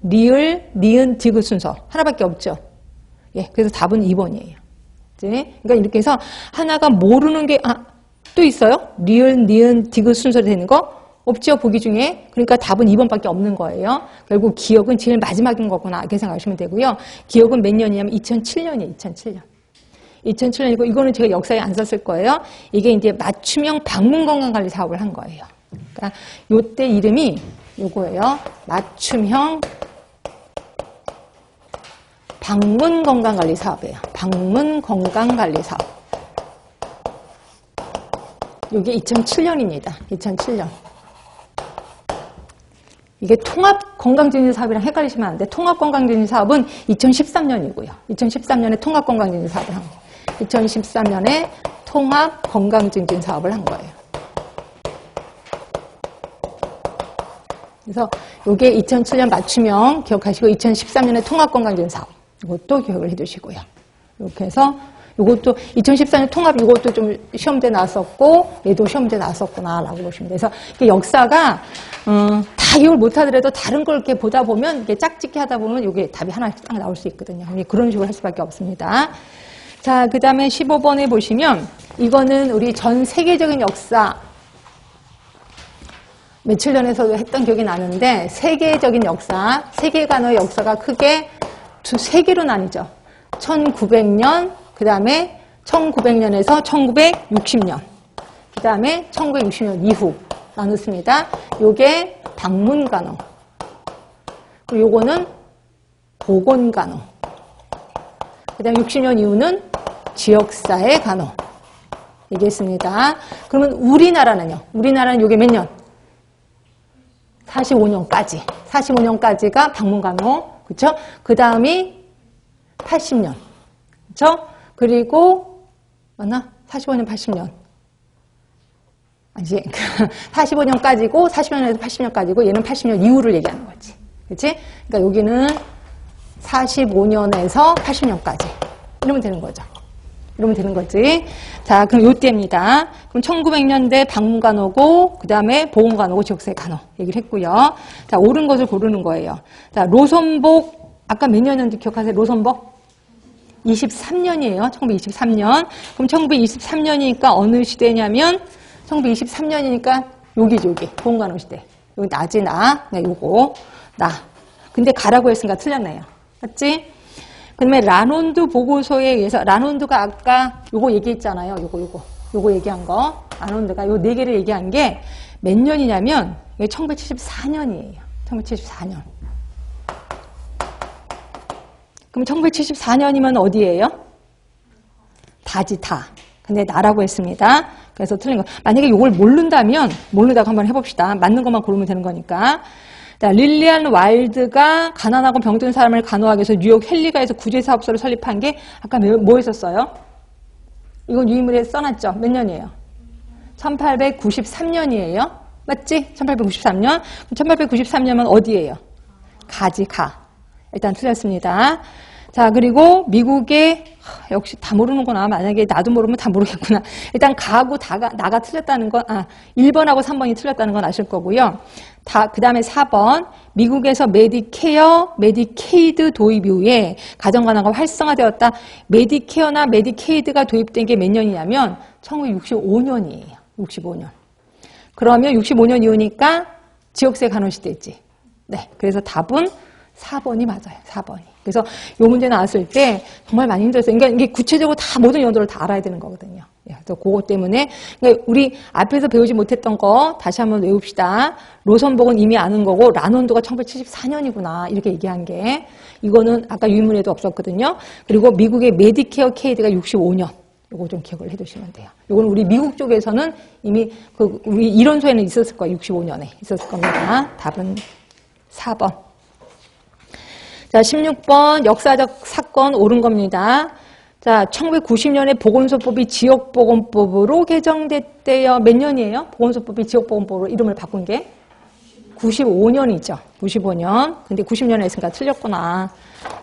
리을, 니은, 디귿 순서. 하나밖에 없죠. 예, 그래서 답은 2번이에요. 그러니까 이렇게 해서 하나가 모르는 게, 또 있어요? 리을, 니은, 디귿 순서로 되는 거? 없죠, 보기 중에. 그러니까 답은 2번밖에 없는 거예요. 결국 기억은 제일 마지막인 거구나. 이렇게 생각하시면 되고요. 기억은 몇 년이냐면 2007년이에요, 2007년. 2007년이고, 이거는 제가 역사에 안 썼을 거예요. 이게 이제 맞춤형 방문건강관리 사업을 한 거예요. 그러니까 요때 이름이 요거예요. 맞춤형 방문건강관리 사업이에요. 방문건강관리 사업. 요게 2007년입니다. 2007년. 이게 통합건강진진사업이랑 헷갈리시면 안 돼. 통합건강진진사업은 2013년이고요. 2013년에 통합건강진진사업을 한 거예요. 2013년에 통합건강진진사업을 한 거예요. 그래서 이게 2007년 맞춤형 기억하시고 2013년에 통합건강진진사업 이것도 기억을 해두시고요. 이렇게 해서 이것도 2014년 통합 이것도 좀 시험대 나왔었고 얘도 시험대 나왔었구나라고 보시면 돼요. 그래서 역사가 다 이걸 못하더라도 다른 걸 이렇게 보다 보면 이게 짝짓기 하다 보면 이게 답이 하나 딱 나올 수 있거든요. 그런 식으로 할 수밖에 없습니다. 자, 그 다음에 15번에 보시면 이거는 우리 전 세계적인 역사 며칠 전에서도 했던 기억이 나는데 세계적인 역사, 세계관의 역사가 크게 세 개로 나뉘죠. 1900년, 그 다음에 1900년에서 1960년, 그 다음에 1960년 이후 나눴습니다. 요게 박물관어, 그리고 요거는 보건관어, 그 다음에 60년 이후는 지역사회 간어 얘기했습니다. 그러면 우리나라는요? 우리나라는 요게 몇 년? 45년까지. 45년까지가 박물관어. 그쵸? 그 다음이 80년. 그쵸? 그리고, 맞나? 45년, 80년. 아니지. 45년까지고, 45년에서 80년까지고, 얘는 80년 이후를 얘기하는 거지. 그치? 그러니까 여기는 45년에서 80년까지. 이러면 되는 거죠. 이러면 되는 거지. 자, 그럼 요때입니다. 그럼 1900년대 박물관어고, 그 다음에 보건관어고, 지역사회 간어 얘기를 했고요. 자, 옳은 것을 고르는 거예요. 자, 로선복, 아까 몇 년인지 기억하세요? 로선복? 23년이에요. 1923년. 그럼 1923년이니까 어느 시대냐면, 1923년이니까 여기죠, 여기. 보건관어 시대. 여기 나지, 나. 네, 요거. 나. 근데 가라고 했으니까 틀렸네요. 맞지? 그 다음에 라논드 보고서에 의해서, 라논드가 아까 요거 얘기했잖아요. 요거 얘기한 거. 라논드가 요 네 개를 얘기한 게 몇 년이냐면, 이게 1974년이에요. 1974년. 그럼 1974년이면 어디예요? 다지, 다. 근데 나라고 했습니다. 그래서 틀린 거. 만약에 요걸 모른다고 한번 해봅시다. 맞는 것만 고르면 되는 거니까. 자, 릴리안 와일드가 가난하고 병든 사람을 간호하기 위해서 뉴욕 헨리가에서 구제사업소를 설립한 게 아까 뭐 했었어요? 이건 유인물에 써놨죠? 몇 년이에요? 1893년이에요. 맞지? 1893년. 1893년은 어디예요? 가지, 가. 일단 틀렸습니다. 자, 그리고 미국의 역시 다 모르는구나. 만약에 나도 모르면 다 모르겠구나. 일단 가하고 나가 틀렸다는 건 1번하고 3번이 틀렸다는 건 아실 거고요. 그 다음에 4번 미국에서 메디케어, 메디케이드 도입 이후에 가정간호가 활성화되었다. 메디케어나 메디케이드가 도입된 게 몇 년이냐면 1965년이에요. 65년. 그러면 65년 이후니까 지역세 간호 시대지. 네, 그래서 답은 4번이 맞아요. 4번이. 그래서 이 문제 나왔을 때 정말 많이 힘들었어요. 그러니까 이게 구체적으로 다 모든 연도를 다 알아야 되는 거거든요. 그래서 그거 때문에 그러니까 우리 앞에서 배우지 못했던 거 다시 한번 외웁시다. 로선복은 이미 아는 거고 라논도가 1974년이구나 이렇게 얘기한 게 이거는 아까 유인문에도 없었거든요. 그리고 미국의 메디케어 케이드가 65년. 요거 좀 기억을 해두시면 돼요. 요거는 우리 미국 쪽에서는 이미 우리 이론서에는 있었을 거예요. 65년에 있었을 겁니다. 답은 4번. 자, 16번 역사적 사건 옳은 겁니다. 자, 1990년에 보건소법이 지역보건법으로 개정됐대요. 몇 년이에요? 보건소법이 지역보건법으로 이름을 바꾼 게? 95년이죠. 95년. 근데 90년에 했으니까 틀렸구나.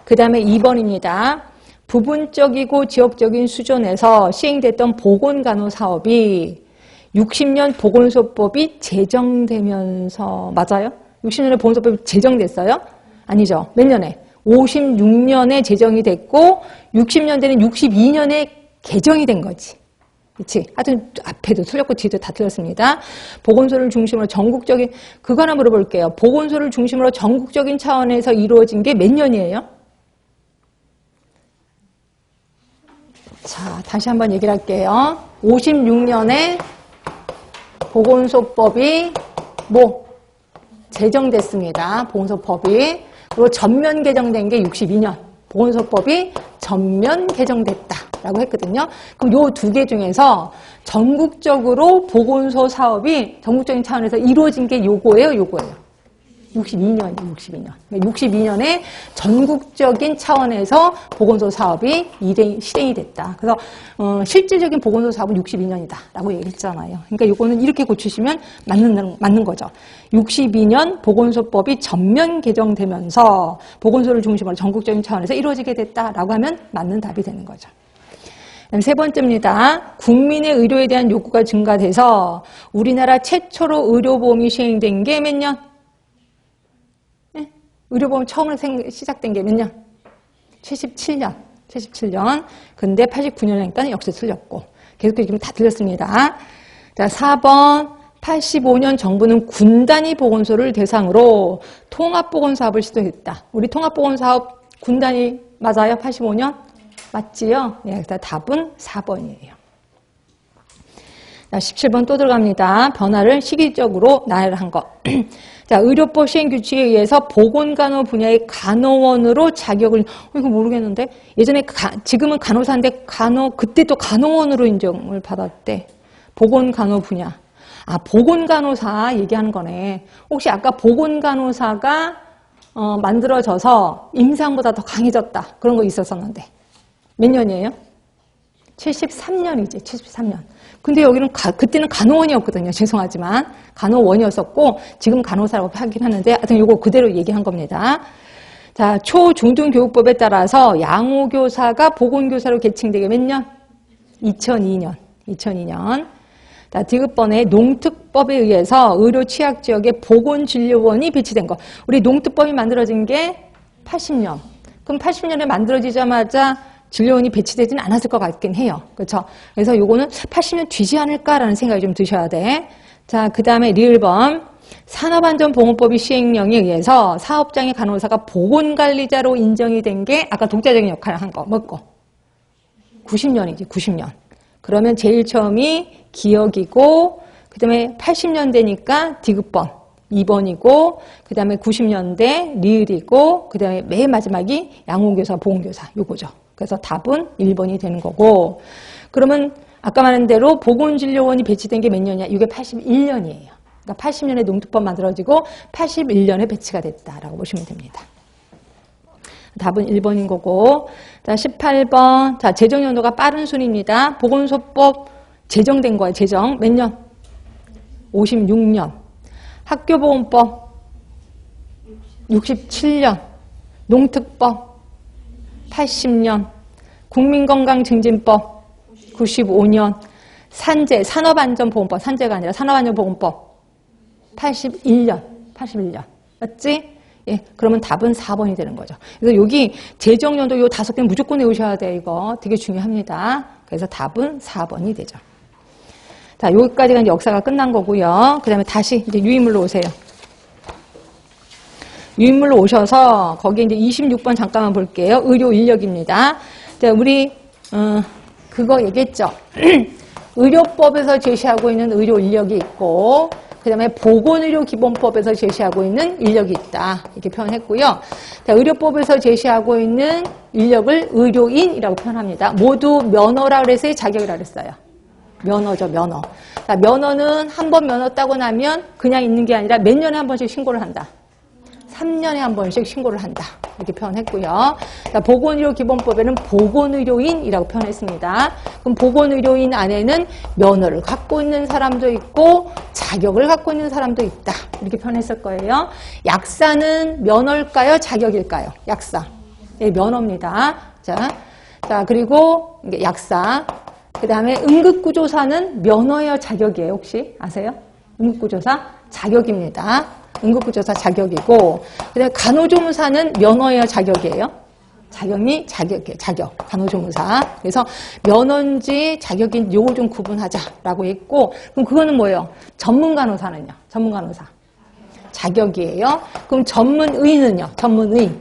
그 다음에 2번입니다. 부분적이고 지역적인 수준에서 시행됐던 보건간호 사업이 60년 보건소법이 제정되면서 맞아요? 60년에 보건소법이 제정됐어요? 아니죠. 몇 년에? 56년에 제정이 됐고 60년대는 62년에 개정이 된 거지. 그렇지? 하여튼 앞에도 틀렸고 뒤도 다 틀렸습니다. 보건소를 중심으로 전국적인 그거 하나 물어볼게요. 보건소를 중심으로 전국적인 차원에서 이루어진 게 몇 년이에요? 자, 다시 한번 얘기를 할게요. 56년에 보건소법이 제정됐습니다. 보건소법이. 그리고 전면 개정된 게 62년. 보건소법이 전면 개정됐다라고 했거든요. 그럼 요 두 개 중에서 전국적으로 보건소 사업이 전국적인 차원에서 이루어진 게 요거예요, 요거예요. 62년이에요, 62년. 62년에 전국적인 차원에서 보건소 사업이 실행이 됐다. 그래서 실질적인 보건소 사업은 62년이다 라고 얘기했잖아요. 그러니까 이거는 이렇게 고치시면 맞는 거죠. 62년 보건소법이 전면 개정되면서 보건소를 중심으로 전국적인 차원에서 이루어지게 됐다라고 하면 맞는 답이 되는 거죠. 세 번째입니다. 국민의 의료에 대한 요구가 증가돼서 우리나라 최초로 의료보험이 시행된 게 몇 년? 의료보험 처음으로 시작된 게 몇 년? 77년. 77년. 근데 89년이니까 역시 틀렸고. 계속 지금 다 틀렸습니다. 자, 4번. 85년 정부는 군단위 보건소를 대상으로 통합보건사업을 시도했다. 우리 통합보건사업 군단위 맞아요? 85년? 맞지요? 네, 그래서 답은 4번이에요. 자, 17번 또 들어갑니다. 변화를 시기적으로 나열한 것. 자, 의료법 시행 규칙에 의해서 보건간호 분야의 간호원으로 자격을, 이거 모르겠는데? 예전에, 지금은 간호사인데, 그때 또 간호원으로 인정을 받았대. 보건간호 분야. 아, 보건간호사 얘기하는 거네. 혹시 아까 보건간호사가, 만들어져서 임상보다 더 강해졌다. 그런 거 있었었는데. 몇 년이에요? 73년이지, 73년. 근데 여기는 그때는 간호원이었거든요. 죄송하지만. 간호원이었었고, 지금 간호사라고 하긴 하는데, 하여튼 이거 그대로 얘기한 겁니다. 자, 초중등교육법에 따라서 양호교사가 보건교사로 개칭되게 몇 년? 2002년. 2002년. 자, 디귿번에 농특법에 의해서 의료 취약지역에 보건진료원이 배치된 거. 우리 농특법이 만들어진 게 80년. 그럼 80년에 만들어지자마자 진료원이 배치되지는 않았을 것 같긴 해요. 그렇죠? 그래서 요거는 80년 뒤지 않을까라는 생각이 좀 드셔야 돼. 자, 그 다음에 리을번. 산업안전보건법이 시행령에 의해서 사업장의 간호사가 보건관리자로 인정이 된 게 아까 독자적인 역할을 한 거. 뭐고? 90년이지, 90년. 그러면 제일 처음이 기억이고, 그 다음에 80년대니까 디귿번 2번이고, 그 다음에 90년대 리을이고, 그 다음에 맨 마지막이 양호교사, 보건교사 요거죠. 그래서 답은 1번이 되는 거고, 그러면 아까 말한 대로 보건진료원이 배치된 게 몇 년이야? 이게 81년이에요. 그러니까 80년에 농특법 만들어지고 81년에 배치가 됐다라고 보시면 됩니다. 답은 1번인 거고. 자, 18번. 자, 제정연도가 빠른 순입니다. 보건소법 제정된 거예요. 제정. 몇 년? 56년. 학교보건법 67년. 농특법 80년. 국민건강증진법 95년. 산재, 산업안전보건법, 산재가 아니라 산업안전보건법 81년. 81년. 맞지? 예, 그러면 답은 4번이 되는 거죠. 그래서 여기 제정연도 요 5개는 무조건 외우셔야 돼요. 이거 되게 중요합니다. 그래서 답은 4번이 되죠. 자, 여기까지가 이제 역사가 끝난 거고요. 그 다음에 다시 이제 유인물로 오세요. 유인물로 오셔서 거기에 이제 26번 잠깐만 볼게요. 의료 인력입니다. 자, 우리 그거 얘기했죠. 의료법에서 제시하고 있는 의료 인력이 있고, 그 다음에 보건의료기본법에서 제시하고 있는 인력이 있다. 이렇게 표현했고요. 자, 의료법에서 제시하고 있는 인력을 의료인이라고 표현합니다. 모두 면허라 그래서 자격이라 그랬어요. 면허죠, 면허. 자, 면허는 한 번 면허 따고 나면 그냥 있는 게 아니라 몇 년에 한 번씩 신고를 한다. 3년에 한 번씩 신고를 한다. 이렇게 표현했고요. 자, 보건의료기본법에는 보건의료인이라고 표현했습니다. 그럼 보건의료인 안에는 면허를 갖고 있는 사람도 있고 자격을 갖고 있는 사람도 있다. 이렇게 표현했을 거예요. 약사는 면허일까요? 자격일까요? 약사. 예, 면허입니다. 자, 그리고 약사. 그 다음에 응급구조사는 면허예요? 자격이에요? 혹시 아세요? 응급구조사? 자격입니다. 응급구조사 자격이고, 그 다음에 간호조무사는 면허예요? 자격이에요? 자격이 자격이에요. 자격. 간호조무사. 그래서 면허인지 자격인지 요거 좀 구분하자라고 했고, 그럼 그거는 뭐예요? 전문간호사는요? 전문간호사. 자격이에요. 그럼 전문의는요? 전문의.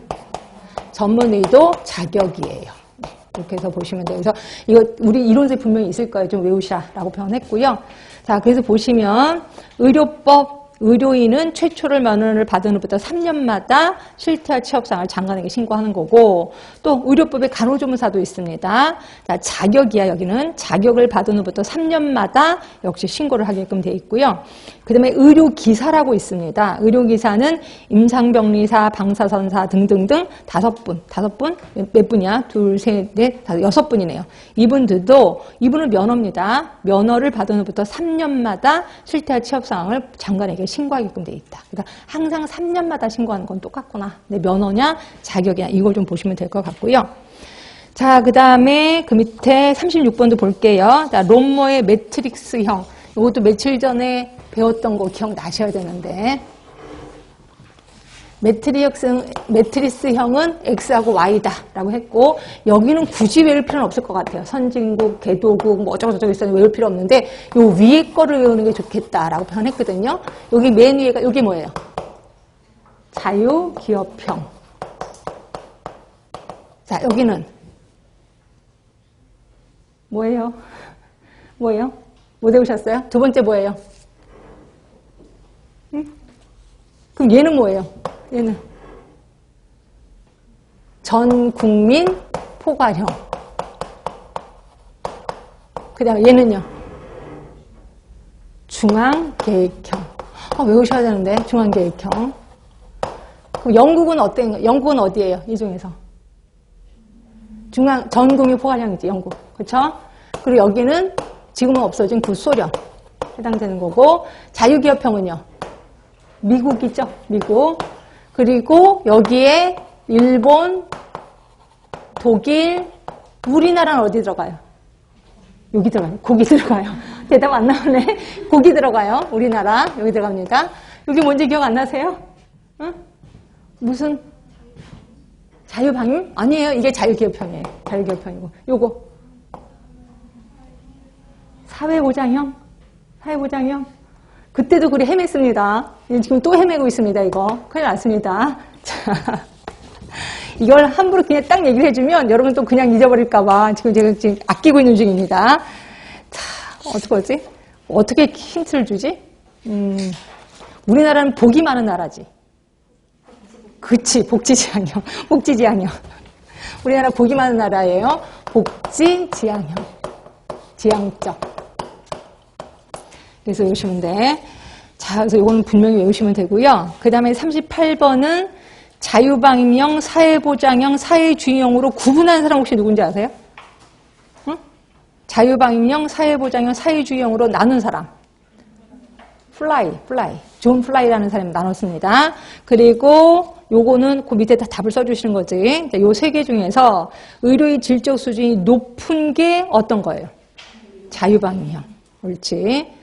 전문의도 자격이에요. 네, 이렇게 해서 보시면 돼요. 그래서 이거 우리 이론서에 분명히 있을 거예요. 좀 외우시라라고 표현했고요. 자, 그래서 보시면 의료법 의료인은 최초를 면허를 받은 후부터 3년마다 실태와 취업상을 장관에게 신고하는 거고, 또 의료법에 간호조무사도 있습니다. 자, 자격이야. 여기는 자격을 받은 후부터 3년마다 역시 신고를 하게끔 되어 있고요. 그 다음에 의료기사라고 있습니다. 의료기사는 임상병리사, 방사선사 등등등 5분. 몇 분이야? 둘, 셋, 넷, 다섯, 6분이네요. 이분은 면허입니다. 면허를 받은 후부터 3년마다 실태와 취업상황을 장관에게 신고하게끔 되어 있다. 그러니까 항상 3년마다 신고하는 건 똑같구나. 내 면허냐, 자격이냐, 이걸 좀 보시면 될 것 같고요. 자, 그 다음에 그 밑에 36번도 볼게요. 자, 롬머의 매트릭스형. 이것도 며칠 전에 배웠던 거 기억나셔야 되는데. 매트리스형은 X하고 Y다 라고 했고, 여기는 굳이 외울 필요는 없을 것 같아요. 선진국, 개도국, 뭐 어쩌고저쩌고 있어도 외울 필요 없는데, 요 위에 거를 외우는 게 좋겠다라고 표현했거든요. 여기 맨 위에가, 여기 뭐예요? 자유기업형. 자, 여기는 뭐예요? 뭐예요? 못 외우셨어요? 두 번째 뭐예요? 응? 그럼 얘는 뭐예요? 얘는 전국민 포괄형. 그 다음에 얘는요? 중앙계획형. 외우셔야 되는데, 중앙계획형. 그럼 영국은 어떤, 영국은 어디예요? 이 중에서? 전국민 포괄형이지, 영국. 그쵸? 그리고 여기는 지금은 없어진 구소련. 해당되는 거고, 자유기업형은요? 미국이죠, 미국. 그리고 여기에 일본, 독일, 우리나라는 어디 들어가요? 여기 들어가요. 거기 들어가요. 대답 안 나오네. 거기 들어가요. 우리나라. 여기 들어갑니다. 여기 뭔지 기억 안 나세요? 응? 무슨? 자유방임? 아니에요. 이게 자유기업형이에요. 자유기업형이고. 요거. 사회보장형? 사회보장형? 그때도 그리 헤맸습니다. 지금 또 헤매고 있습니다, 이거. 큰일 났습니다. 자, 이걸 함부로 그냥 딱 얘기를 해주면 여러분 또 그냥 잊어버릴까봐 제가 지금 아끼고 있는 중입니다. 자, 어떡하지? 어떻게 힌트를 주지? 우리나라는 복이 많은 나라지. 그치, 복지지향형. 복지지향형. 우리나라 복이 많은 나라예요. 복지지향형. 지향적. 그래서 외우시면 돼. 자, 그래서 이거는 분명히 외우시면 되고요. 그 다음에 38번은 자유방임형, 사회보장형, 사회주의형으로 구분하는 사람 혹시 누군지 아세요? 응? 자유방임형, 사회보장형, 사회주의형으로 나눈 사람. 플라이. 존 플라이라는 사람이 나눴습니다. 그리고 요거는 그 밑에 다 답을 써주시는 거지. 요 세 개 중에서 의료의 질적 수준이 높은 게 어떤 거예요? 자유방임형. 옳지.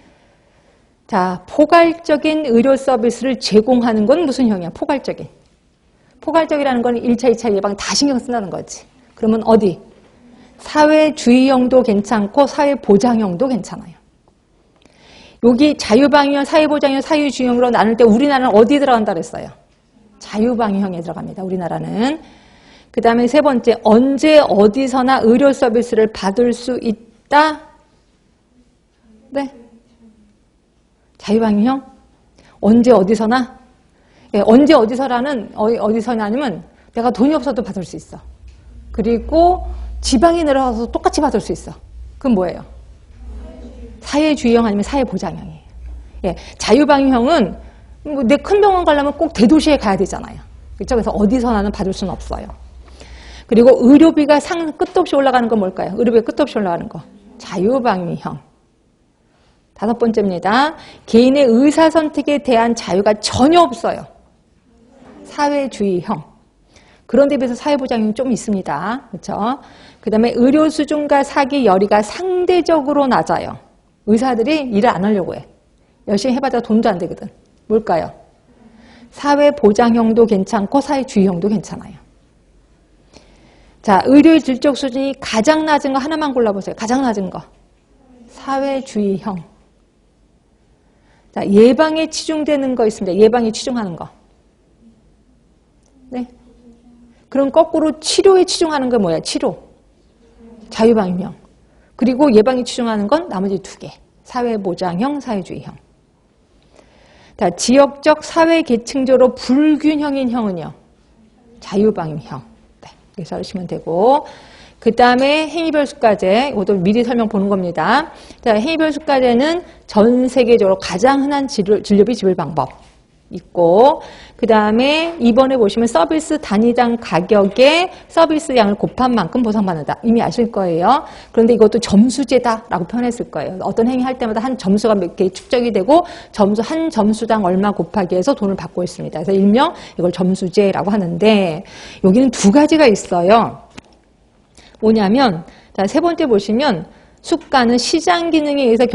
자, 포괄적인 의료 서비스를 제공하는 건 무슨 형이야? 포괄적인. 포괄적이라는 건 1차, 2차 예방 다 신경 쓴다는 거지. 그러면 어디? 사회주의형도 괜찮고 사회보장형도 괜찮아요. 여기 자유방위형, 사회보장형, 사회주의형으로 나눌 때 우리나라는 어디 들어간다 그랬어요? 자유방위형에 들어갑니다. 우리나라는. 그 다음에 세 번째, 언제 어디서나 의료 서비스를 받을 수 있다? 네. 자유방위형? 언제 어디서나? 예, 언제 어디서라는 어디서냐면 내가 돈이 없어도 받을 수 있어. 그리고 지방에 내려가서 똑같이 받을 수 있어. 그건 뭐예요? 사회주의형 아니면 사회보장형이에요. 예, 자유방위형은 뭐 내 큰 병원 가려면 꼭 대도시에 가야 되잖아요. 그렇죠? 그래서 어디서나는 받을 수는 없어요. 그리고 의료비가 끝도 없이 올라가는 건 뭘까요? 의료비가 끝도 없이 올라가는 거. 자유방위형. 다섯 번째입니다. 개인의 의사선택에 대한 자유가 전혀 없어요. 사회주의형. 그런 데 비해서 사회보장형이 좀 있습니다. 그렇죠? 그 다음에 의료 수준과 사기 열의가 상대적으로 낮아요. 의사들이 일을 안 하려고 해. 열심히 해봐도 돈도 안 되거든. 뭘까요? 사회보장형도 괜찮고 사회주의형도 괜찮아요. 자, 의료의 질적 수준이 가장 낮은 거 하나만 골라보세요. 가장 낮은 거. 사회주의형. 자, 예방에 치중되는 거 있습니다. 예방에 치중하는 거. 네. 그럼 거꾸로 치료에 치중하는 건 뭐야? 치료. 자유방위형. 그리고 예방에 치중하는 건 나머지 두 개. 사회보장형, 사회주의형. 자, 지역적 사회계층적으로 불균형인 형은요? 자유방위형. 네. 여기서 하시면 되고. 그 다음에 행위별 수가제, 이것도 미리 설명 보는 겁니다. 자, 행위별 수가제는 전 세계적으로 가장 흔한 진료비 지불 방법 있고, 그 다음에 이번에 보시면 서비스 단위당 가격에 서비스 양을 곱한 만큼 보상받는다. 이미 아실 거예요. 그런데 이것도 점수제다라고 표현했을 거예요. 어떤 행위 할 때마다 한 점수가 몇 개 축적이 되고 한 점수당 얼마 곱하기 해서 돈을 받고 있습니다. 그래서 일명 이걸 점수제라고 하는데 여기는 두 가지가 있어요. 뭐냐면 자, 세 번째 보시면 수가는 시장 기능에 의해서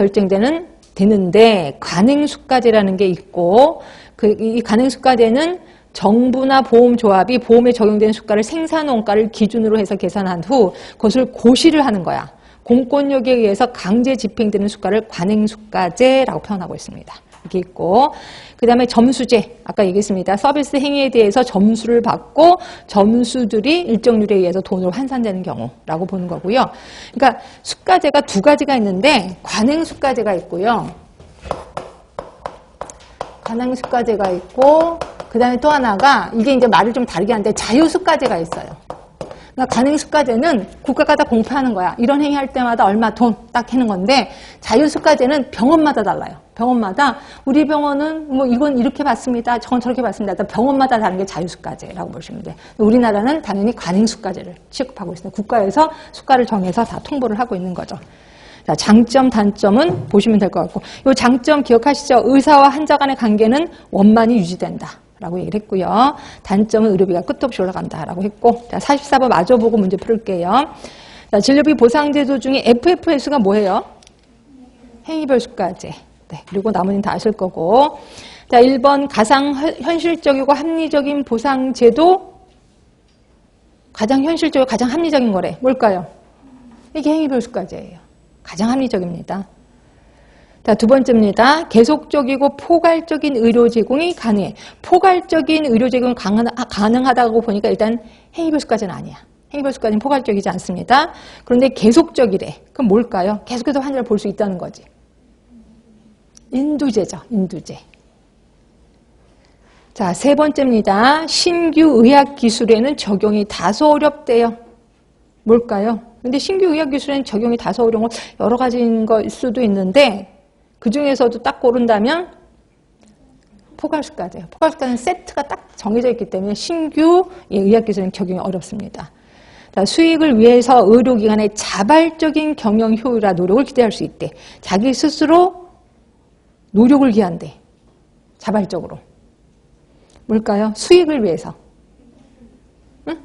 되는데 관행수가제라는 게 있고 이 관행수가제는 정부나 보험조합이 보험에 적용되는 수가를 생산원가를 기준으로 해서 계산한 후 그것을 고시를 하는 거야. 공권력에 의해서 강제 집행되는 수가를 관행수가제라고 표현하고 있습니다. 이렇게 있고, 그 다음에 점수제, 아까 얘기했습니다. 서비스 행위에 대해서 점수를 받고 점수들이 일정률에 의해서 돈으로 환산되는 경우라고 보는 거고요. 그러니까 수가제가 두 가지가 있는데 관행수가제가 있고요. 관행수가제가 있고, 그 다음에 또 하나가 이게 이제 말을 좀 다르게 하는데 자유수가제가 있어요. 그러니까 관행수가제는 국가가 다 공표하는 거야. 이런 행위 할 때마다 얼마 돈 딱 하는 건데, 자유수가제는 병원마다 달라요. 병원마다 우리 병원은 뭐 이건 이렇게 받습니다. 저건 저렇게 받습니다. 병원마다 다른 게 자유수가제라고 보시면 돼요. 우리나라는 당연히 관행수가제를 취급하고 있습니다. 국가에서 수가를 정해서 다 통보를 하고 있는 거죠. 자, 장점, 단점은 보시면 될 것 같고, 이 장점 기억하시죠? 의사와 환자 간의 관계는 원만히 유지된다. 라고 얘기를 했고요. 단점은 의료비가 끝도 없이 올라간다라고 했고, 자, 44번 마저 보고 문제 풀을게요. 자, 진료비 보상제도 중에 FFS가 뭐예요? 행위별 수가제. 네, 그리고 나머지는 다 아실 거고. 자, 1번 가장 현실적이고 합리적인 보상제도, 가장 현실적이고 가장 합리적인 거래. 뭘까요? 이게 행위별 수가제예요. 가장 합리적입니다. 자, 두 번째입니다. 계속적이고 포괄적인 의료 제공이 가능해. 포괄적인 의료 제공이 가능하다고 보니까 일단 행위별 수가제는 아니야. 행위별 수가제는 포괄적이지 않습니다. 그런데 계속적이래. 그럼 뭘까요? 계속해서 환자를 볼 수 있다는 거지. 인두제죠. 인두제. 자, 세 번째입니다. 신규 의학 기술에는 적용이 다소 어렵대요. 뭘까요? 근데 신규 의학 기술에는 적용이 다소 어려운 건 여러 가지인 걸 수도 있는데, 그 중에서도 딱 고른다면 포괄수가제예요. 포괄수가는 세트가 딱 정해져 있기 때문에 신규 의학기술은 적용이 어렵습니다. 자, 수익을 위해서 의료기관의 자발적인 경영 효율화 노력을 기대할 수 있대. 자기 스스로 노력을 기한대. 자발적으로. 뭘까요? 수익을 위해서. 응?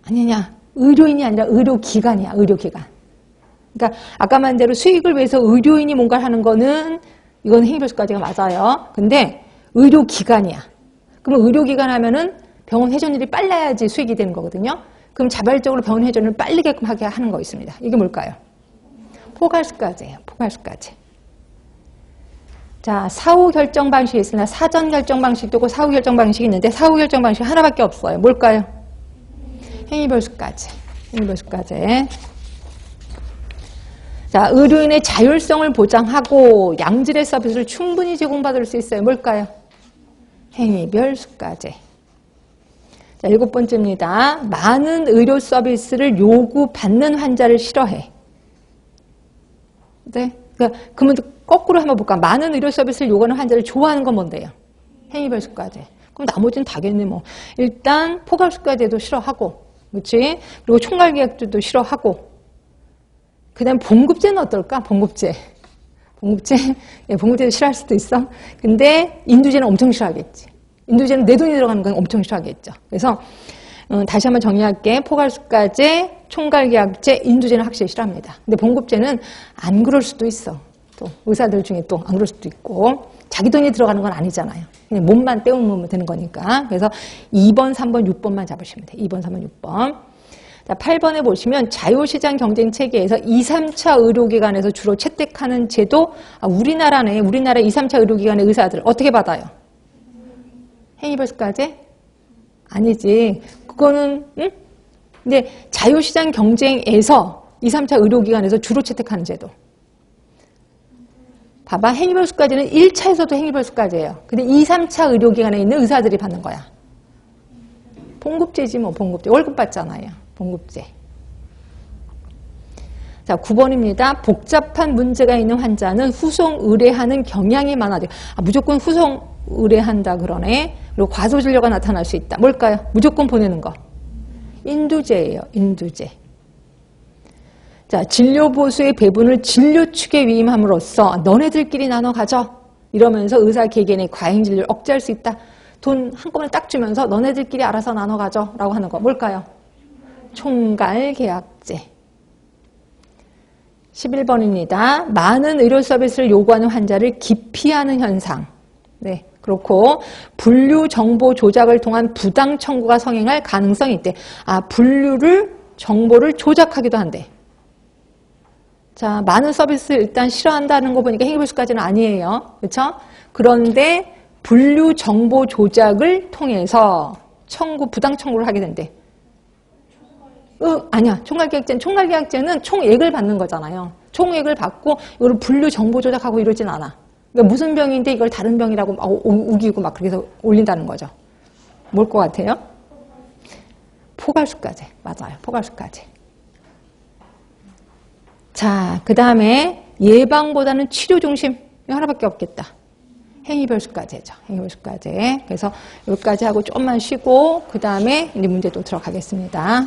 아니냐. 의료인이 아니라 의료기관이야. 의료기관. 그러니까 아까 말한 대로 수익을 위해서 의료인이 뭔가를 하는 거는 이건 행위별 수가제가 맞아요. 근데 의료기관이야. 그럼 의료기관 하면은 병원 회전율이 빨라야지 수익이 되는 거거든요. 그럼 자발적으로 병원 회전을 빨리게끔 하게 하는 거 있습니다. 이게 뭘까요? 포괄수가제예요. 포괄수가제. 자, 사후 결정 방식이 있으나 사전 결정 방식도 있고 사후 결정 방식이 있는데 사후 결정 방식 하나밖에 없어요. 뭘까요? 행위별 수가제. 행위별 수가제. 자, 의료인의 자율성을 보장하고 양질의 서비스를 충분히 제공받을 수 있어요. 뭘까요? 행위별 수가제. 자, 7번째입니다. 많은 의료 서비스를 요구받는 환자를 싫어해. 네? 그러면 거꾸로 한번 볼까? 많은 의료 서비스를 요구하는 환자를 좋아하는 건 뭔데요? 행위별 수가제. 그럼 나머지는 다겠네, 뭐. 일단 포괄 수가제도 싫어하고, 그렇지? 그리고 총괄계약제도 싫어하고, 그 다음 봉급제는 어떨까? 봉급제. 봉급제? 예, 봉급제도 싫어할 수도 있어. 근데 인두제는 엄청 싫어하겠지. 인두제는 내 돈이 들어가는 건 엄청 싫어하겠죠. 그래서 다시 한번 정리할게. 포괄수가제, 총괄계약제, 인두제는 확실히 싫어합니다. 근데 봉급제는 안 그럴 수도 있어. 또 의사들 중에 또 안 그럴 수도 있고 자기 돈이 들어가는 건 아니잖아요. 그냥 몸만 때우면 되는 거니까. 그래서 2번, 3번, 6번만 잡으시면 돼요. 2번, 3번, 6번. 자, 8번에 보시면 자유시장 경쟁 체계에서 2, 3차 의료기관에서 주로 채택하는 제도, 우리나라네. 우리나라 2, 3차 의료기관의 의사들 어떻게 받아요? 행위별 수가제? 아니지. 그거는, 응? 근데 자유시장 경쟁에서 2, 3차 의료기관에서 주로 채택하는 제도. 봐봐. 행위별 수가제는 1차에서도 행위별 수가제예요. 근데 2, 3차 의료기관에 있는 의사들이 받는 거야. 봉급제지 뭐, 봉급제. 월급 받잖아요. 봉급제. 자, 9번입니다. 복잡한 문제가 있는 환자는 후송 의뢰하는 경향이 많아져요. 무조건 후송 의뢰한다 그러네. 그리고 과소진료가 나타날 수 있다. 뭘까요? 무조건 보내는 거. 인두제예요. 인두제. 자, 진료보수의 배분을 진료 측에 위임함으로써 너네들끼리 나눠 가져. 이러면서 의사 개개인의 과잉진료를 억제할 수 있다. 돈 한꺼번에 딱 주면서 너네들끼리 알아서 나눠 가져. 라고 하는 거. 뭘까요? 총괄계약제. 11번입니다. 많은 의료 서비스를 요구하는 환자를 기피하는 현상. 네, 그렇고 분류 정보 조작을 통한 부당 청구가 성행할 가능성이 있대. 아, 분류를 정보를 조작하기도 한대. 자, 많은 서비스를 일단 싫어한다는 거 보니까 행위불수까지는 아니에요. 그렇죠? 그런데 분류 정보 조작을 통해서 부당 청구를 하게 된대. 아니야. 총괄계약제는 총액을 받는 거잖아요. 총액을 받고 이걸 분류 정보 조작하고 이러진 않아. 그러니까 무슨 병인데 이걸 다른 병이라고 막 우기고 막 그렇게 해서 올린다는 거죠. 뭘 것 같아요? 포괄수까지. 맞아요. 포괄수까지. 자, 그 다음에 예방보다는 치료 중심. 이 하나밖에 없겠다. 행위별수까지 해죠. 행위별수까지. 그래서 여기까지 하고 좀만 쉬고 그 다음에 이제 문제 또 들어가겠습니다.